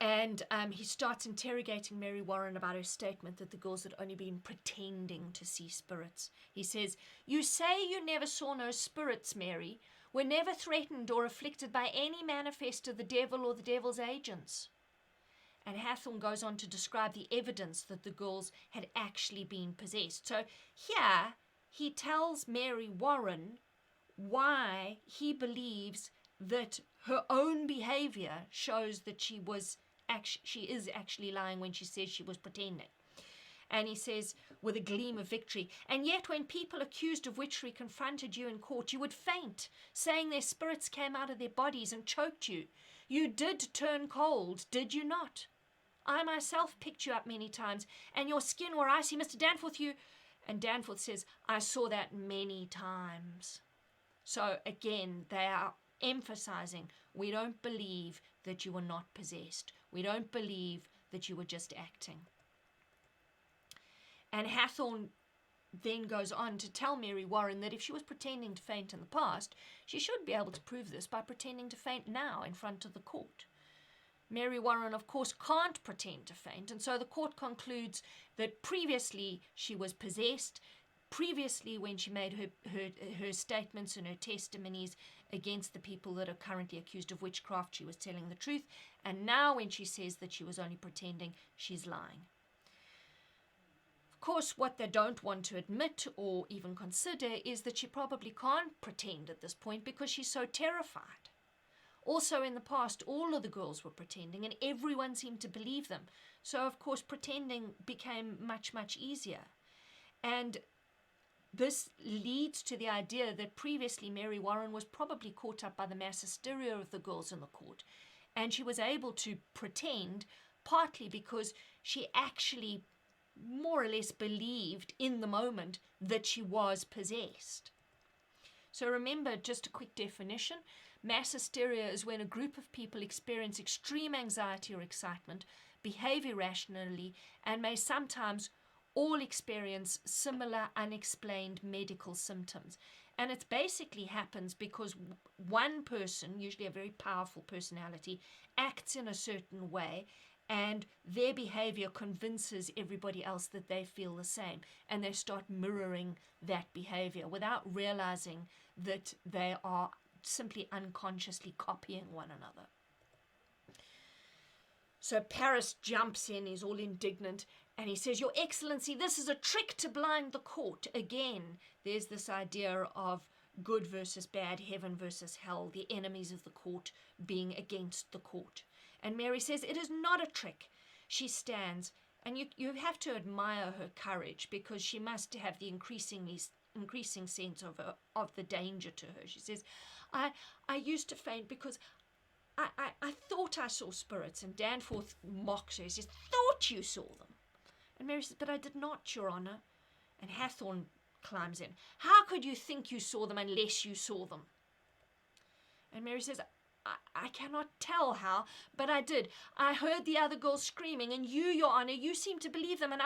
And he starts interrogating Mary Warren about her statement that the girls had only been pretending to see spirits. He says, you say you never saw no spirits, Mary. Were never threatened or afflicted by any manifest of the devil or the devil's agents. And Hathorne goes on to describe the evidence that the girls had actually been possessed. So here he tells Mary Warren why he believes that her own behavior shows that she is actually lying when she says she was pretending. And he says, with a gleam of victory, and yet when people accused of witchery confronted you in court, you would faint, saying their spirits came out of their bodies and choked you. You did turn cold, did you not? I myself picked you up many times, and your skin were icy. Mr. Danforth, And Danforth says, I saw that many times. So again, they are emphasizing, we don't believe that you were not possessed. We don't believe that you were just acting. And Hathorne then goes on to tell Mary Warren that if she was pretending to faint in the past, she should be able to prove this by pretending to faint now in front of the court. Mary Warren, of course, can't pretend to faint, and so the court concludes that previously she was possessed, previously when she made her statements and her testimonies against the people that are currently accused of witchcraft, she was telling the truth, and now when she says that she was only pretending, she's lying. Of course, what they don't want to admit or even consider is that she probably can't pretend at this point because she's so terrified. Also, in the past, all of the girls were pretending and everyone seemed to believe them. So, of course, pretending became much, much easier. And this leads to the idea that previously Mary Warren was probably caught up by the mass hysteria of the girls in the court. And she was able to pretend partly because she actually more or less believed in the moment that she was possessed. So remember, just a quick definition, mass hysteria is when a group of people experience extreme anxiety or excitement, behave irrationally, and may sometimes all experience similar unexplained medical symptoms. And it basically happens because one person, usually a very powerful personality, acts in a certain way, and their behavior convinces everybody else that they feel the same, and they start mirroring that behavior without realizing that they are simply unconsciously copying one another. So Paris jumps in, he's all indignant, and he says, Your Excellency, this is a trick to blind the court. Again, there's this idea of good versus bad, heaven versus hell, the enemies of the court being against the court. And Mary says, it is not a trick. She stands, and you have to admire her courage because she must have the increasing sense of the danger to her. She says, I used to faint because I thought I saw spirits. And Danforth mocks her. He says, thought you saw them. And Mary says, but I did not, Your Honour. And Hathorne climbs in. How could you think you saw them unless you saw them? And Mary says, I cannot tell how, but I did. I heard the other girls screaming, and you, Your Honour, you seemed to believe them, and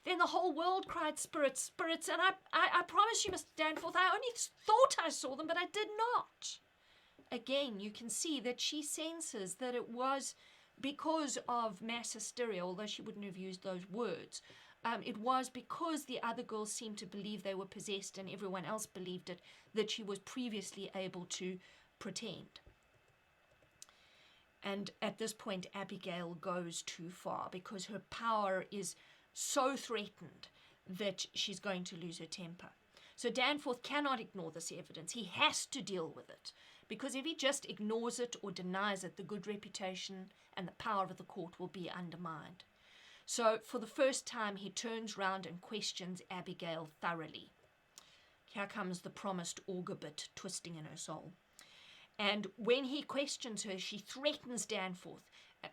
then the whole world cried, spirits, spirits, and I promise you, Mr. Danforth, I only thought I saw them, but I did not. Again, you can see that she senses that it was because of mass hysteria, although she wouldn't have used those words. It was because the other girls seemed to believe they were possessed and everyone else believed it, that she was previously able to pretend. And at this point, Abigail goes too far because her power is so threatened that she's going to lose her temper. So Danforth cannot ignore this evidence. He has to deal with it, because if he just ignores it or denies it, the good reputation and the power of the court will be undermined. So for the first time, he turns round and questions Abigail thoroughly. Here comes the promised auger bit twisting in her soul. And when he questions her, she threatens Danforth.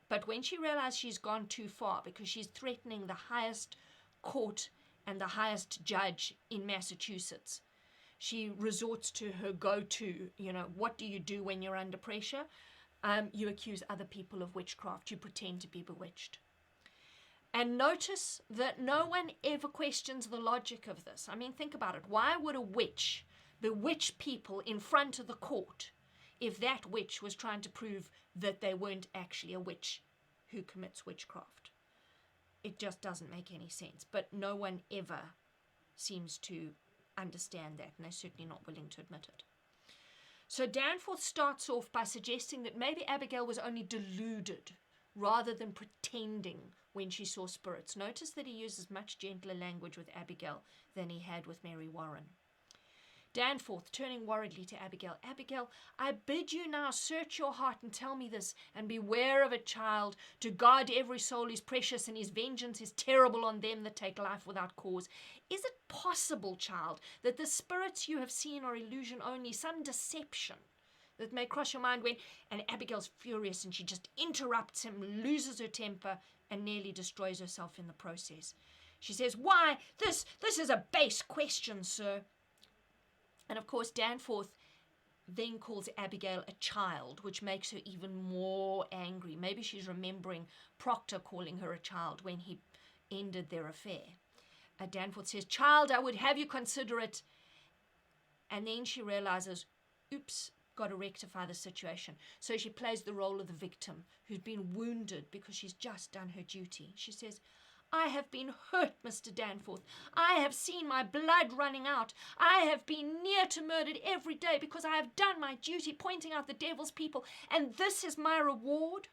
But when she realizes she's gone too far, because she's threatening the highest court and the highest judge in Massachusetts, she resorts to her go-to, what do you do when you're under pressure? You accuse other people of witchcraft. You pretend to be bewitched. And notice that no one ever questions the logic of this. I mean, think about it. Why would a witch bewitch people in front of the court if that witch was trying to prove that they weren't actually a witch who commits witchcraft? It just doesn't make any sense. But no one ever seems to understand that, and they're certainly not willing to admit it. So Danforth starts off by suggesting that maybe Abigail was only deluded rather than pretending when she saw spirits. Notice that he uses much gentler language with Abigail than he had with Mary Warren. Danforth, turning worriedly to Abigail. Abigail, I bid you now search your heart and tell me this, and beware of it, child. To God every soul is precious, and his vengeance is terrible on them that take life without cause. Is it possible, child, that the spirits you have seen are illusion only, some deception that may cross your mind when... And Abigail's furious, and she just interrupts him, loses her temper, and nearly destroys herself in the process. She says, why, this is a base question, sir. And of course, Danforth then calls Abigail a child, which makes her even more angry. Maybe she's remembering Proctor calling her a child when he ended their affair. Danforth says, child, I would have you consider it. And then she realizes, oops, got to rectify the situation. So she plays the role of the victim who's been wounded because she's just done her duty. She says, I have been hurt, Mr. Danforth. I have seen my blood running out. I have been near to murdered every day because I have done my duty pointing out the devil's people. And this is my reward?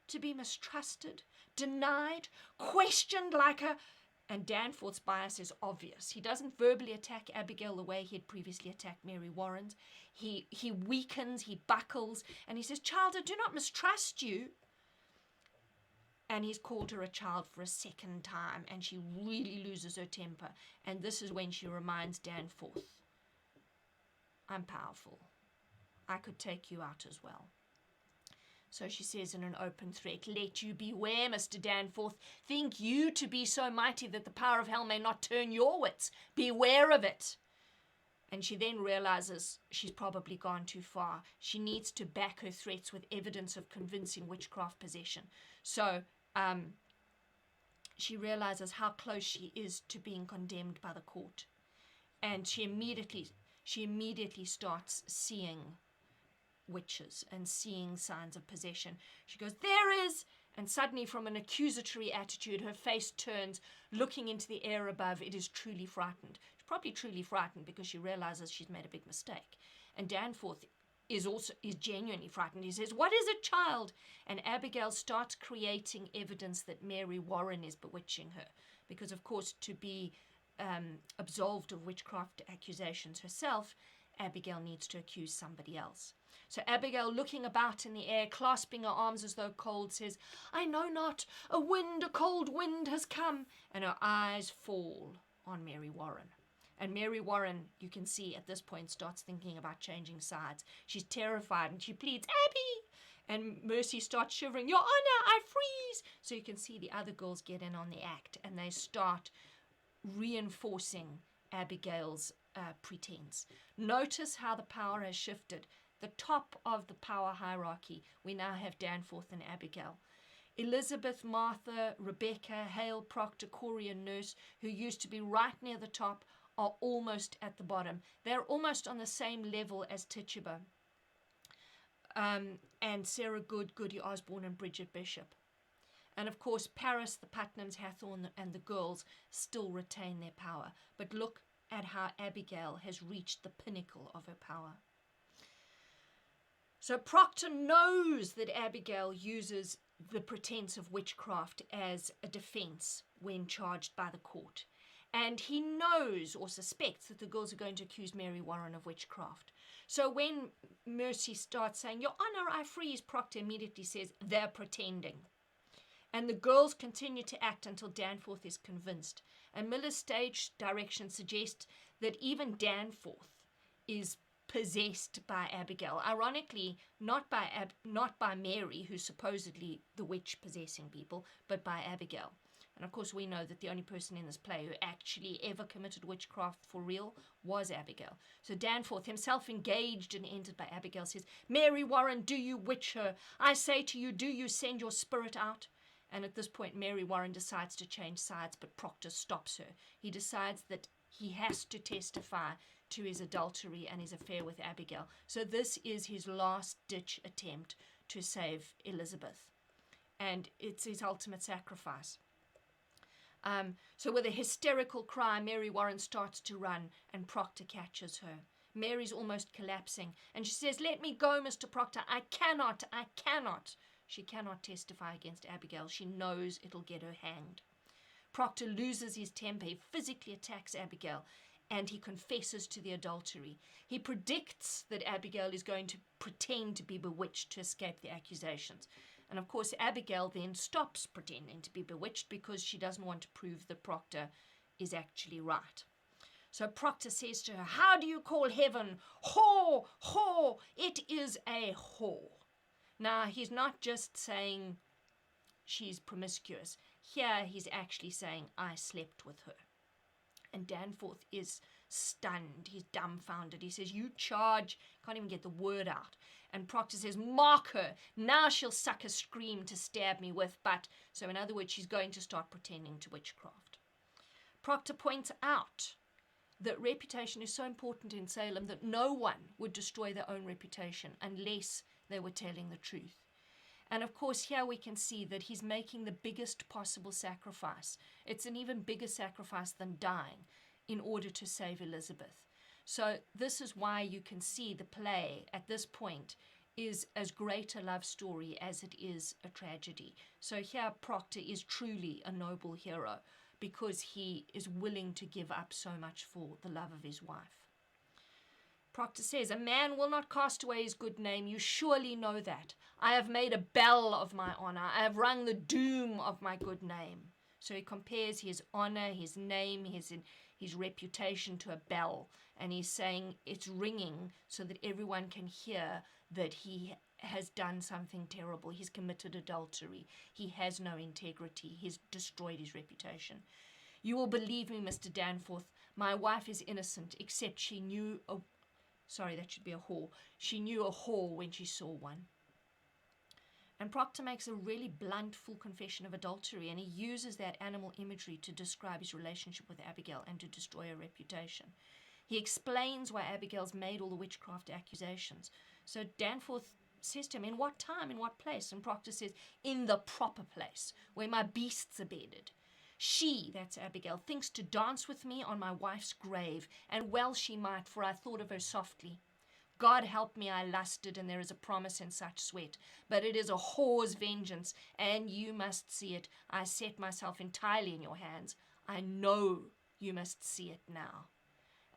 To be mistrusted, denied, questioned like a... And Danforth's bias is obvious. He doesn't verbally attack Abigail the way he had previously attacked Mary Warren. He weakens, he buckles, and he says, child, I do not mistrust you. And he's called her a child for a second time, and she really loses her temper. And this is when she reminds Danforth, I'm powerful. I could take you out as well. So she says in an open threat, let you beware, Mr. Danforth. Think you to be so mighty that the power of hell may not turn your wits. Beware of it. And she then realizes she's probably gone too far. She needs to back her threats with evidence of convincing witchcraft possession. So she realizes how close she is to being condemned by the court. And she immediately starts seeing witches and seeing signs of possession. She goes, there is, and suddenly from an accusatory attitude, her face turns, looking into the air above. It is truly frightened. She's probably truly frightened because she realizes she's made a big mistake. And Danforth is genuinely frightened. He says, what is it, child? And Abigail starts creating evidence that Mary Warren is bewitching her. Because, of course, to be absolved of witchcraft accusations herself, Abigail needs to accuse somebody else. So Abigail, looking about in the air, clasping her arms as though cold, says, I know not, a cold wind has come. And her eyes fall on Mary Warren. And Mary Warren, you can see at this point, starts thinking about changing sides. She's terrified and she pleads, Abby! And Mercy starts shivering, Your Honor, I freeze! So you can see the other girls get in on the act and they start reinforcing Abigail's pretense. Notice how the power has shifted. The top of the power hierarchy, we now have Danforth and Abigail. Elizabeth, Martha, Rebecca, Hale, Proctor, Corey, and Nurse, who used to be right near the top, are almost at the bottom. They're almost on the same level as Tituba. And Sarah Good, Goody Osborne, and Bridget Bishop. And of course, Paris, the Putnams, Hathorne, and the girls still retain their power. But look at how Abigail has reached the pinnacle of her power. So Proctor knows that Abigail uses the pretense of witchcraft as a defense when charged by the court. And he knows or suspects that the girls are going to accuse Mary Warren of witchcraft. So when Mercy starts saying, Your Honor, I freeze, Proctor immediately says, they're pretending. And the girls continue to act until Danforth is convinced. And Miller's stage direction suggests that even Danforth is possessed by Abigail. Ironically, not by Mary, who's supposedly the witch possessing people, but by Abigail. And of course, we know that the only person in this play who actually ever committed witchcraft for real was Abigail. So Danforth, himself engaged and entered by Abigail, says, Mary Warren, do you witch her? I say to you, do you send your spirit out? And at this point, Mary Warren decides to change sides, but Proctor stops her. He decides that he has to testify to his adultery and his affair with Abigail. So this is his last-ditch attempt to save Elizabeth. And it's his ultimate sacrifice. So with a hysterical cry, Mary Warren starts to run, and Proctor catches her. Mary's almost collapsing, and she says, Let me go, Mr. Proctor. I cannot. She cannot testify against Abigail. She knows it'll get her hanged. Proctor loses his temper. He physically attacks Abigail, and he confesses to the adultery. He predicts that Abigail is going to pretend to be bewitched to escape the accusations. And of course, Abigail then stops pretending to be bewitched because she doesn't want to prove that Proctor is actually right. So Proctor says to her, "How do you call heaven? Whore, whore, it is a whore." Now, he's not just saying she's promiscuous. Here, he's actually saying, I slept with her. And Danforth is stunned. He's dumbfounded. He says, "You charge," can't even get the word out. And Proctor says, "Mark her. Now she'll suck a scream to stab me with." But, so in other words, she's going to start pretending to witchcraft. Proctor points out that reputation is so important in Salem that no one would destroy their own reputation unless they were telling the truth. And of course, here we can see that he's making the biggest possible sacrifice. It's an even bigger sacrifice than dying in order to save Elizabeth. So this is why you can see the play at this point is as great a love story as it is a tragedy. So here Proctor is truly a noble hero because he is willing to give up so much for the love of his wife. Proctor says, "A man will not cast away his good name. You surely know that. I have made a bell of my honor. I have rung the doom of my good name." So he compares his honor, his name, his reputation to a bell. And he's saying it's ringing so that everyone can hear that he has done something terrible. He's committed adultery. He has no integrity. He's destroyed his reputation. "You will believe me, Mr. Danforth. My wife is innocent, except she knew a... Sorry, that should be a whore. She knew a whore when she saw one." And Proctor makes a really blunt, full confession of adultery, and he uses that animal imagery to describe his relationship with Abigail and to destroy her reputation. He explains why Abigail's made all the witchcraft accusations. So Danforth says to him, "In what time, in what place?" And Proctor says, "In the proper place, where my beasts are bedded. She," that's Abigail, "thinks to dance with me on my wife's grave, and well she might, for I thought of her softly. God help me, I lusted, and there is a promise in such sweat. But it is a whore's vengeance, and you must see it. I set myself entirely in your hands. I know you must see it now."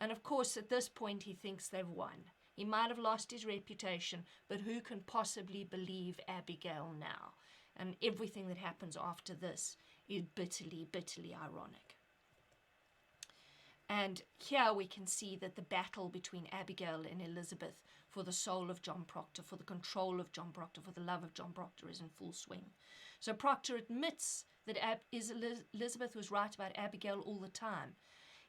And of course, at this point, he thinks they've won. He might have lost his reputation, but who can possibly believe Abigail now? And everything that happens after this is bitterly, bitterly ironic. And here we can see that the battle between Abigail and Elizabeth for the soul of John Proctor, for the control of John Proctor, for the love of John Proctor is in full swing. So Proctor admits that Elizabeth was right about Abigail all the time.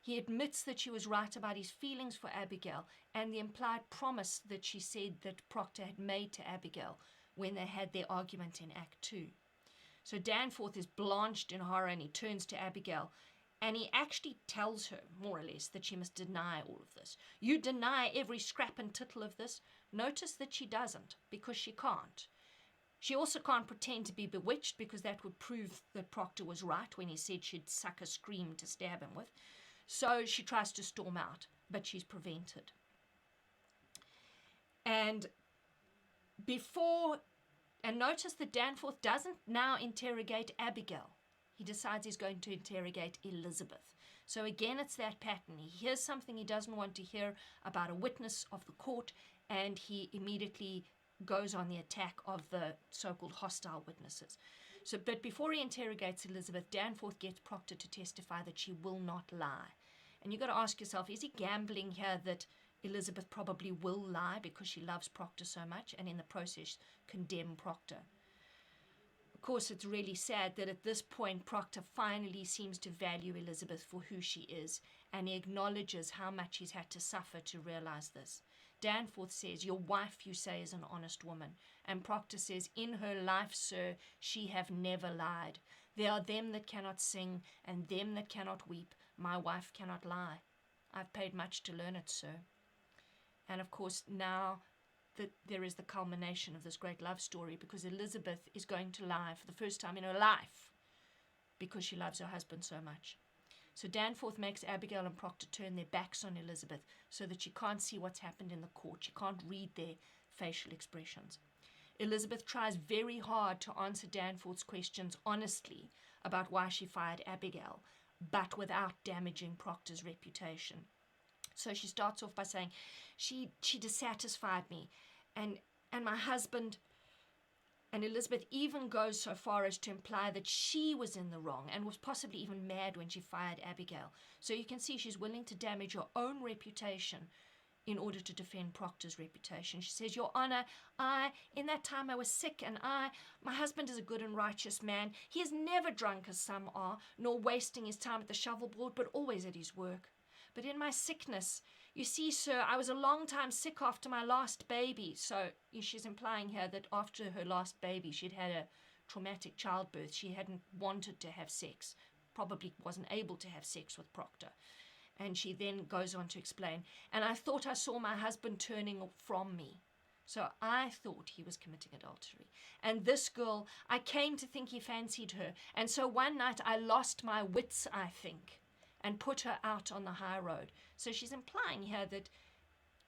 He admits that she was right about his feelings for Abigail and the implied promise that she said that Proctor had made to Abigail when they had their argument in Act 2. So Danforth is blanched in horror, and he turns to Abigail, and he actually tells her, more or less, that she must deny all of this. "You deny every scrap and tittle of this?" Notice that she doesn't, because she can't. She also can't pretend to be bewitched, because that would prove that Proctor was right when he said she'd suck a scream to stab him with. So she tries to storm out, but she's prevented. And notice that Danforth doesn't now interrogate Abigail. He decides he's going to interrogate Elizabeth. So again, it's that pattern. He hears something he doesn't want to hear about a witness of the court, and he immediately goes on the attack of the so-called hostile witnesses. But before he interrogates Elizabeth, Danforth gets Proctor to testify that she will not lie. And you've got to ask yourself, is he gambling here that Elizabeth probably will lie because she loves Proctor so much, and in the process condemn Proctor? Of course, it's really sad that at this point Proctor finally seems to value Elizabeth for who she is, and he acknowledges how much he's had to suffer to realize this. Danforth says, "Your wife, you say, is an honest woman." And Proctor says, "In her life, sir, she have never lied. There are them that cannot sing, and them that cannot weep. My wife cannot lie. I've paid much to learn it, sir." And of course, now that there is the culmination of this great love story, because Elizabeth is going to lie for the first time in her life because she loves her husband so much. So Danforth makes Abigail and Proctor turn their backs on Elizabeth so that she can't see what's happened in the court. She can't read their facial expressions. Elizabeth tries very hard to answer Danforth's questions honestly about why she fired Abigail, but without damaging Proctor's reputation. So she starts off by saying, she dissatisfied me, and my husband. And Elizabeth even goes so far as to imply that she was in the wrong and was possibly even mad when she fired Abigail. So you can see she's willing to damage her own reputation in order to defend Proctor's reputation. She says, Your Honor, in that time I was sick, and my husband is a good and righteous man. He is never drunk as some are, nor wasting his time at the shovel board, but always at his work. But in my sickness, you see, sir, I was a long time sick after my last baby. So she's implying here that after her last baby, she'd had a traumatic childbirth. She hadn't wanted to have sex, probably wasn't able to have sex with Proctor. And she then goes on to explain, and I thought I saw my husband turning from me. So I thought he was committing adultery. And this girl, I came to think he fancied her. And so one night I lost my wits, I think, and put her out on the high road. So she's implying here that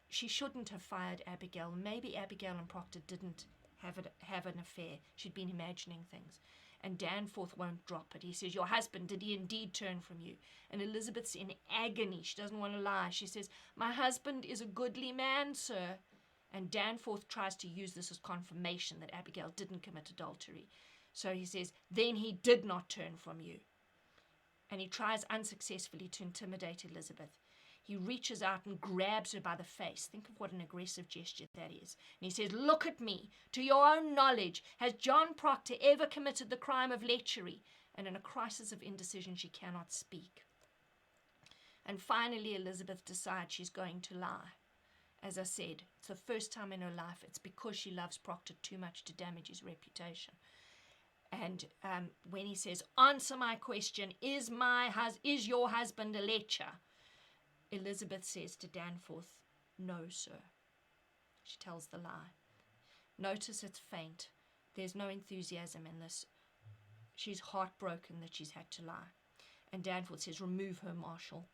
she shouldn't have fired Abigail. Maybe Abigail and Proctor didn't have an affair. She'd been imagining things. And Danforth won't drop it. He says, Your husband, did he indeed turn from you? And Elizabeth's in agony. She doesn't want to lie. She says, My husband is a goodly man, sir. And Danforth tries to use this as confirmation that Abigail didn't commit adultery. So he says, Then he did not turn from you. And he tries unsuccessfully to intimidate Elizabeth. He reaches out and grabs her by the face. Think of what an aggressive gesture that is. And he says, Look at me. To your own knowledge, has John Proctor ever committed the crime of lechery? And in a crisis of indecision, she cannot speak. And finally, Elizabeth decides she's going to lie. As I said, it's the first time in her life. It's because she loves Proctor too much to damage his reputation. And when he says, Answer my question, is your husband a lecher? Elizabeth says to Danforth, No, sir. She tells the lie. Notice it's faint. There's no enthusiasm in this. She's heartbroken that she's had to lie. And Danforth says, Remove her, Marshal.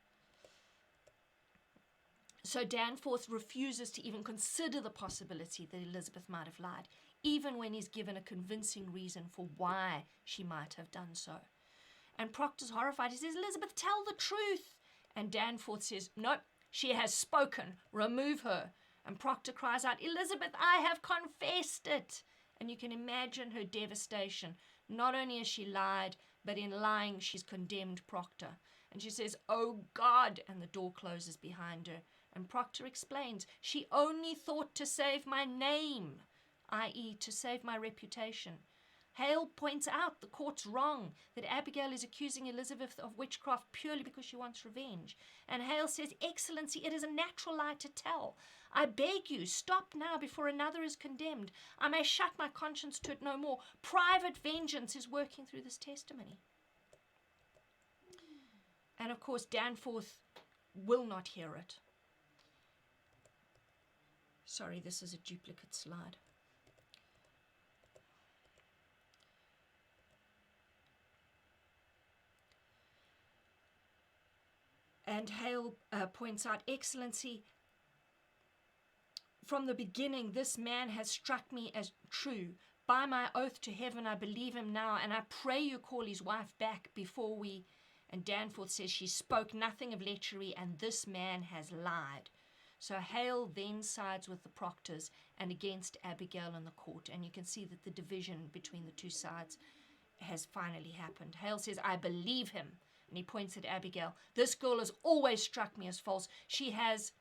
So Danforth refuses to even consider the possibility that Elizabeth might have lied, even when he's given a convincing reason for why she might have done so. And Proctor's horrified. He says, Elizabeth, tell the truth. And Danforth says, No, she has spoken. Remove her. And Proctor cries out, Elizabeth, I have confessed it. And you can imagine her devastation. Not only has she lied, but in lying, she's condemned Proctor. And she says, Oh, God. And the door closes behind her. And Proctor explains, she only thought to save my name, i.e. to save my reputation. Hale points out the court's wrong, that Abigail is accusing Elizabeth of witchcraft purely because she wants revenge. And Hale says, Excellency, it is a natural lie to tell. I beg you, stop now before another is condemned. I may shut my conscience to it no more. Private vengeance is working through this testimony. And of course, Danforth will not hear it. Sorry, this is a duplicate slide. And Hale points out, Excellency, from the beginning, this man has struck me as true. By my oath to heaven, I believe him now, and I pray you call his wife back before we... And Danforth says she spoke nothing of lechery, and this man has lied. So Hale then sides with the Proctors and against Abigail in the court. And you can see that the division between the two sides has finally happened. Hale says, I believe him. And he points at Abigail. This girl has always struck me as false. She has,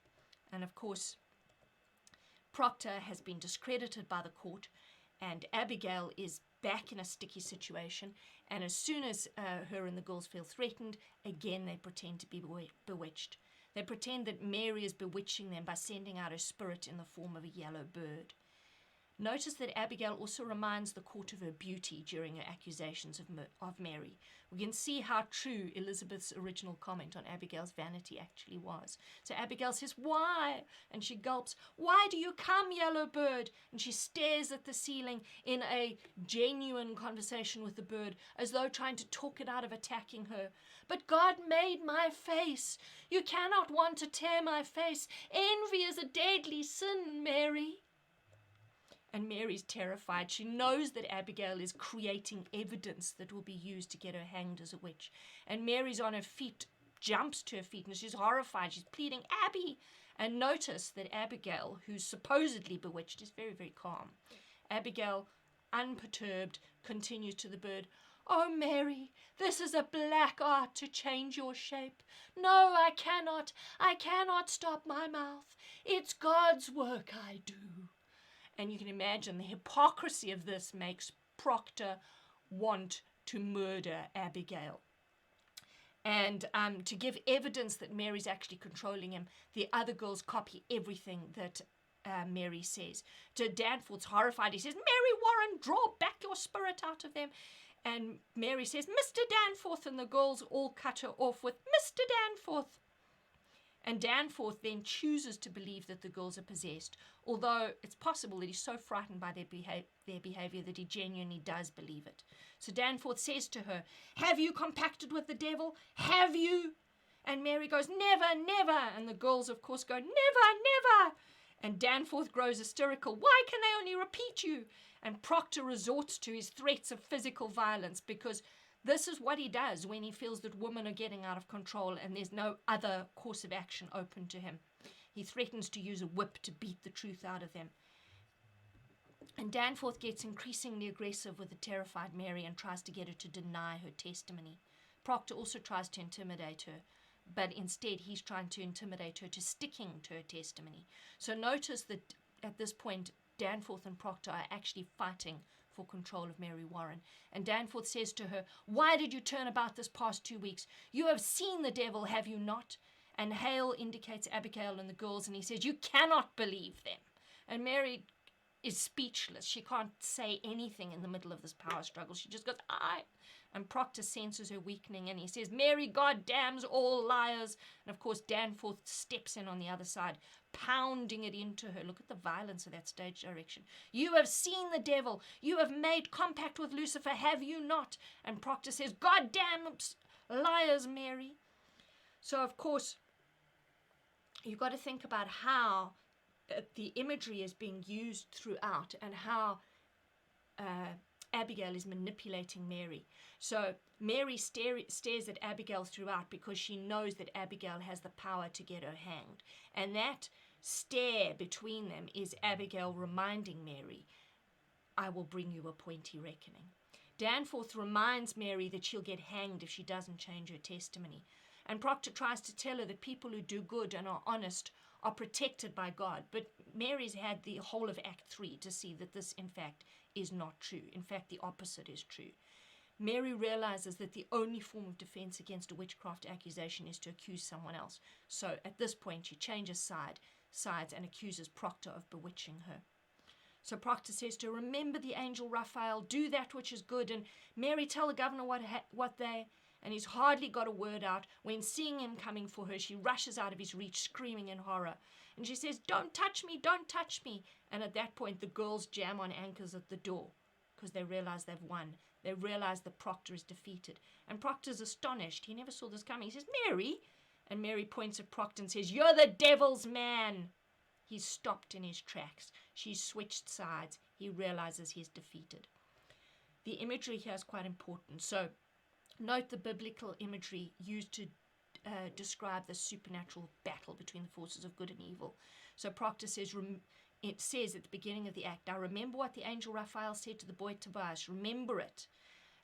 and of course, Proctor has been discredited by the court, and Abigail is back in a sticky situation. And as soon as her and the girls feel threatened, again they pretend to be bewitched. They pretend that Mary is bewitching them by sending out her spirit in the form of a yellow bird. Notice that Abigail also reminds the court of her beauty during her accusations of Mary. We can see how true Elizabeth's original comment on Abigail's vanity actually was. So Abigail says, Why? And she gulps, Why do you come, yellow bird? And she stares at the ceiling in a genuine conversation with the bird, as though trying to talk it out of attacking her. But God made my face. You cannot want to tear my face. Envy is a deadly sin, Mary. And Mary's terrified. She knows that Abigail is creating evidence that will be used to get her hanged as a witch. And Mary's on her feet, jumps to her feet and she's horrified. She's pleading, Abby. And notice that Abigail, who's supposedly bewitched, is very, very calm. Abigail, unperturbed, continues to the bird, Oh, Mary, this is a black art to change your shape. No, I cannot stop my mouth. It's God's work I do. And you can imagine the hypocrisy of this makes Proctor want to murder Abigail. And to give evidence that Mary's actually controlling him, the other girls copy everything that Mary says. To Danforth's horrified, he says, Mary Warren, draw back your spirit out of them. And Mary says, Mr. Danforth, and the girls all cut her off with, Mr. Danforth. And Danforth then chooses to believe that the girls are possessed, although it's possible that he's so frightened by their behavior that he genuinely does believe it. So Danforth says to her, Have you compacted with the devil? Have you? And Mary goes, Never, never. And the girls, of course, go, Never, never. And Danforth grows hysterical. Why can they only repeat you? And Proctor resorts to his threats of physical violence, because this is what he does when he feels that women are getting out of control and there's no other course of action open to him. He threatens to use a whip to beat the truth out of them. And Danforth gets increasingly aggressive with the terrified Mary and tries to get her to deny her testimony. Proctor also tries to intimidate her, but instead he's trying to intimidate her to sticking to her testimony. So notice that at this point, Danforth and Proctor are actually fighting for control of Mary Warren. And Danforth says to her, Why did you turn about this past 2 weeks? You have seen the devil, have you not? And Hale indicates Abigail and the girls, and he says, You cannot believe them. And Mary is speechless. She can't say anything in the middle of this power struggle. She just goes, I. And Proctor senses her weakening, and he says, Mary, God damns all liars. And of course, Danforth steps in on the other side, pounding it into her. Look at the violence of that stage direction. You have seen the devil. You have made compact with Lucifer, have you not? And Proctor says, God damn liars, Mary. So, of course, you've got to think about how the imagery is being used throughout and how Abigail is manipulating Mary. So Mary stares at Abigail throughout because she knows that Abigail has the power to get her hanged. And that stare between them is Abigail reminding Mary, I will bring you a pointy reckoning. Danforth reminds Mary that she'll get hanged if she doesn't change her testimony. And Proctor tries to tell her that people who do good and are honest are protected by God. But Mary's had the whole of Act 3 to see that this, in fact, is not true. In fact, the opposite is true. Mary realizes that the only form of defense against a witchcraft accusation is to accuse someone else. So at this point, she changes sides and accuses Proctor of bewitching her. So Proctor says to her, Remember the angel Raphael, do that which is good. And Mary, tell the governor what they... And he's hardly got a word out when, seeing him coming for her, she rushes out of his reach, screaming in horror. And she says, Don't touch me, don't touch me. And at that point, the girls jam on anchors at the door because they realize they've won. They realize that Proctor is defeated. And Proctor's astonished. He never saw this coming. He says, Mary. And Mary points at Proctor and says, You're the devil's man. He's stopped in his tracks. She's switched sides. He realizes he's defeated. The imagery here is quite important. So note the biblical imagery used to describe the supernatural battle between the forces of good and evil. So Proctor says, it says at the beginning of the act, Now remember what the angel Raphael said to the boy Tobias. Remember it.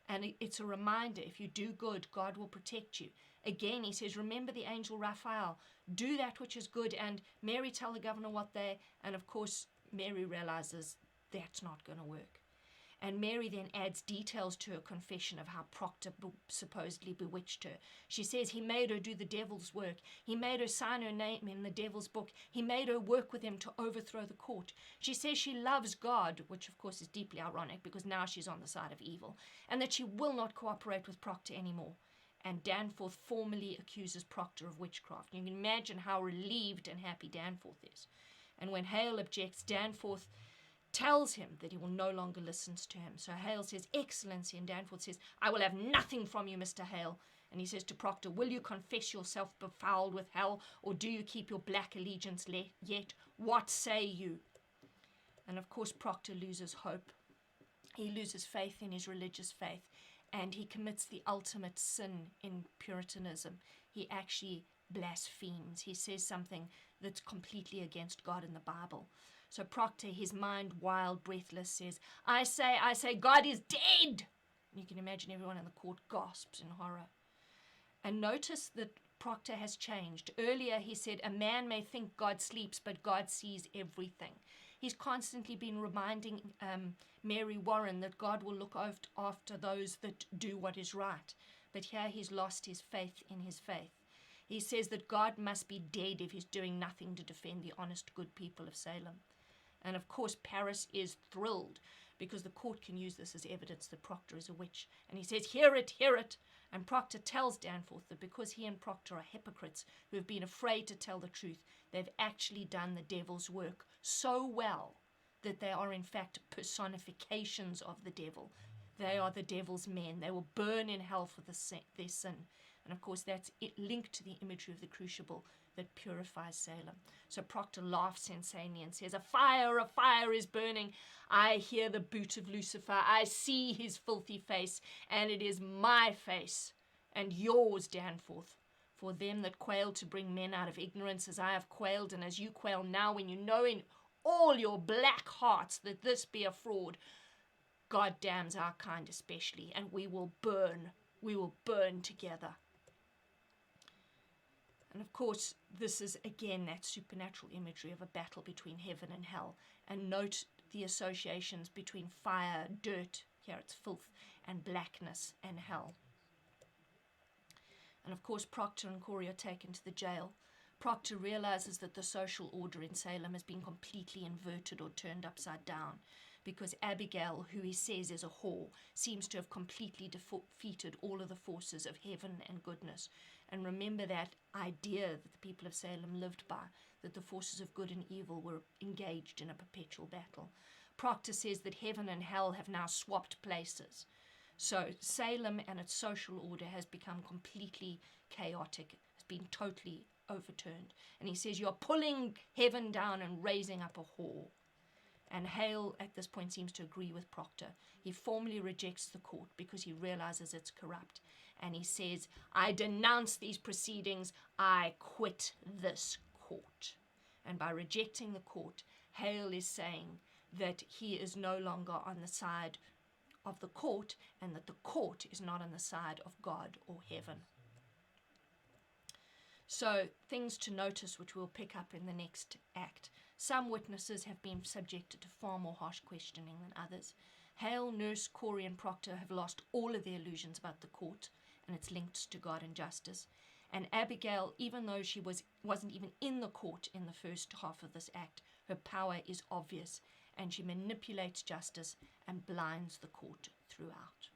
And it's a reminder, if you do good, God will protect you. Again, he says, remember the angel Raphael. Do that which is good. And Mary, tell the governor what they... And of course, Mary realizes that's not going to work. And Mary then adds details to her confession of how Proctor supposedly bewitched her. She says he made her do the devil's work. He made her sign her name in the devil's book. He made her work with him to overthrow the court. She says she loves God, which of course is deeply ironic because now she's on the side of evil, and that she will not cooperate with Proctor anymore. And Danforth formally accuses Proctor of witchcraft. You can imagine how relieved and happy Danforth is. And when Hale objects, Danforth tells him that he will no longer listen to him. So Hale says, Excellency, and Danforth says, I will have nothing from you, Mr. Hale. And he says to Proctor, will you confess yourself befouled with hell, or do you keep your black allegiance yet? What say you? And of course Proctor loses hope. He loses faith in his religious faith. and he commits the ultimate sin in Puritanism. He actually blasphemes. He says something that's completely against God and the Bible. So Proctor, his mind wild, breathless, says, I say, God is dead! You can imagine everyone in the court gasps in horror. And notice that Proctor has changed. Earlier he said, a man may think God sleeps, but God sees everything. He's constantly been reminding Mary Warren that God will look after those that do what is right. But here he's lost his faith in his faith. He says that God must be dead if he's doing nothing to defend the honest, good people of Salem. And of course, Paris is thrilled because the court can use this as evidence that Proctor is a witch. And he says, hear it, hear it. And Proctor tells Danforth that because he and Proctor are hypocrites who have been afraid to tell the truth, they've actually done the devil's work so well that they are in fact personifications of the devil. They are the devil's men. They will burn in hell for their sin. And of course, that's linked to the imagery of the crucible that purifies Salem. So Proctor laughs insanely and says, a fire is burning. I hear the boot of Lucifer. I see his filthy face, and it is my face and yours, Danforth. For them that quail to bring men out of ignorance as I have quailed, and as you quail now, when you know in all your black hearts that this be a fraud, God damns our kind especially, and we will burn together. And of course, this is again that supernatural imagery of a battle between heaven and hell. And note the associations between fire, dirt, here it's filth, and blackness and hell. And of course, Proctor and Corey are taken to the jail. Proctor realizes that the social order in Salem has been completely inverted or turned upside down, because Abigail, who he says is a whore, seems to have completely defeated all of the forces of heaven and goodness. And remember that idea that the people of Salem lived by, that the forces of good and evil were engaged in a perpetual battle. Proctor says that heaven and hell have now swapped places. So Salem and its social order has become completely chaotic, has been totally overturned. And he says, you're pulling heaven down and raising up a whore. And Hale at this point seems to agree with Proctor. He formally rejects the court because he realizes it's corrupt. And he says, I denounce these proceedings. I quit this court. And by rejecting the court, Hale is saying that he is no longer on the side of the court, and that the court is not on the side of God or heaven. So, things to notice which we'll pick up in the next act. Some witnesses have been subjected to far more harsh questioning than others. Hale, Nurse, Corey, and Proctor have lost all of their illusions about the court and its links to God and justice. And Abigail, even though she wasn't even in the court in the first half of this act, her power is obvious, and she manipulates justice and blinds the court throughout.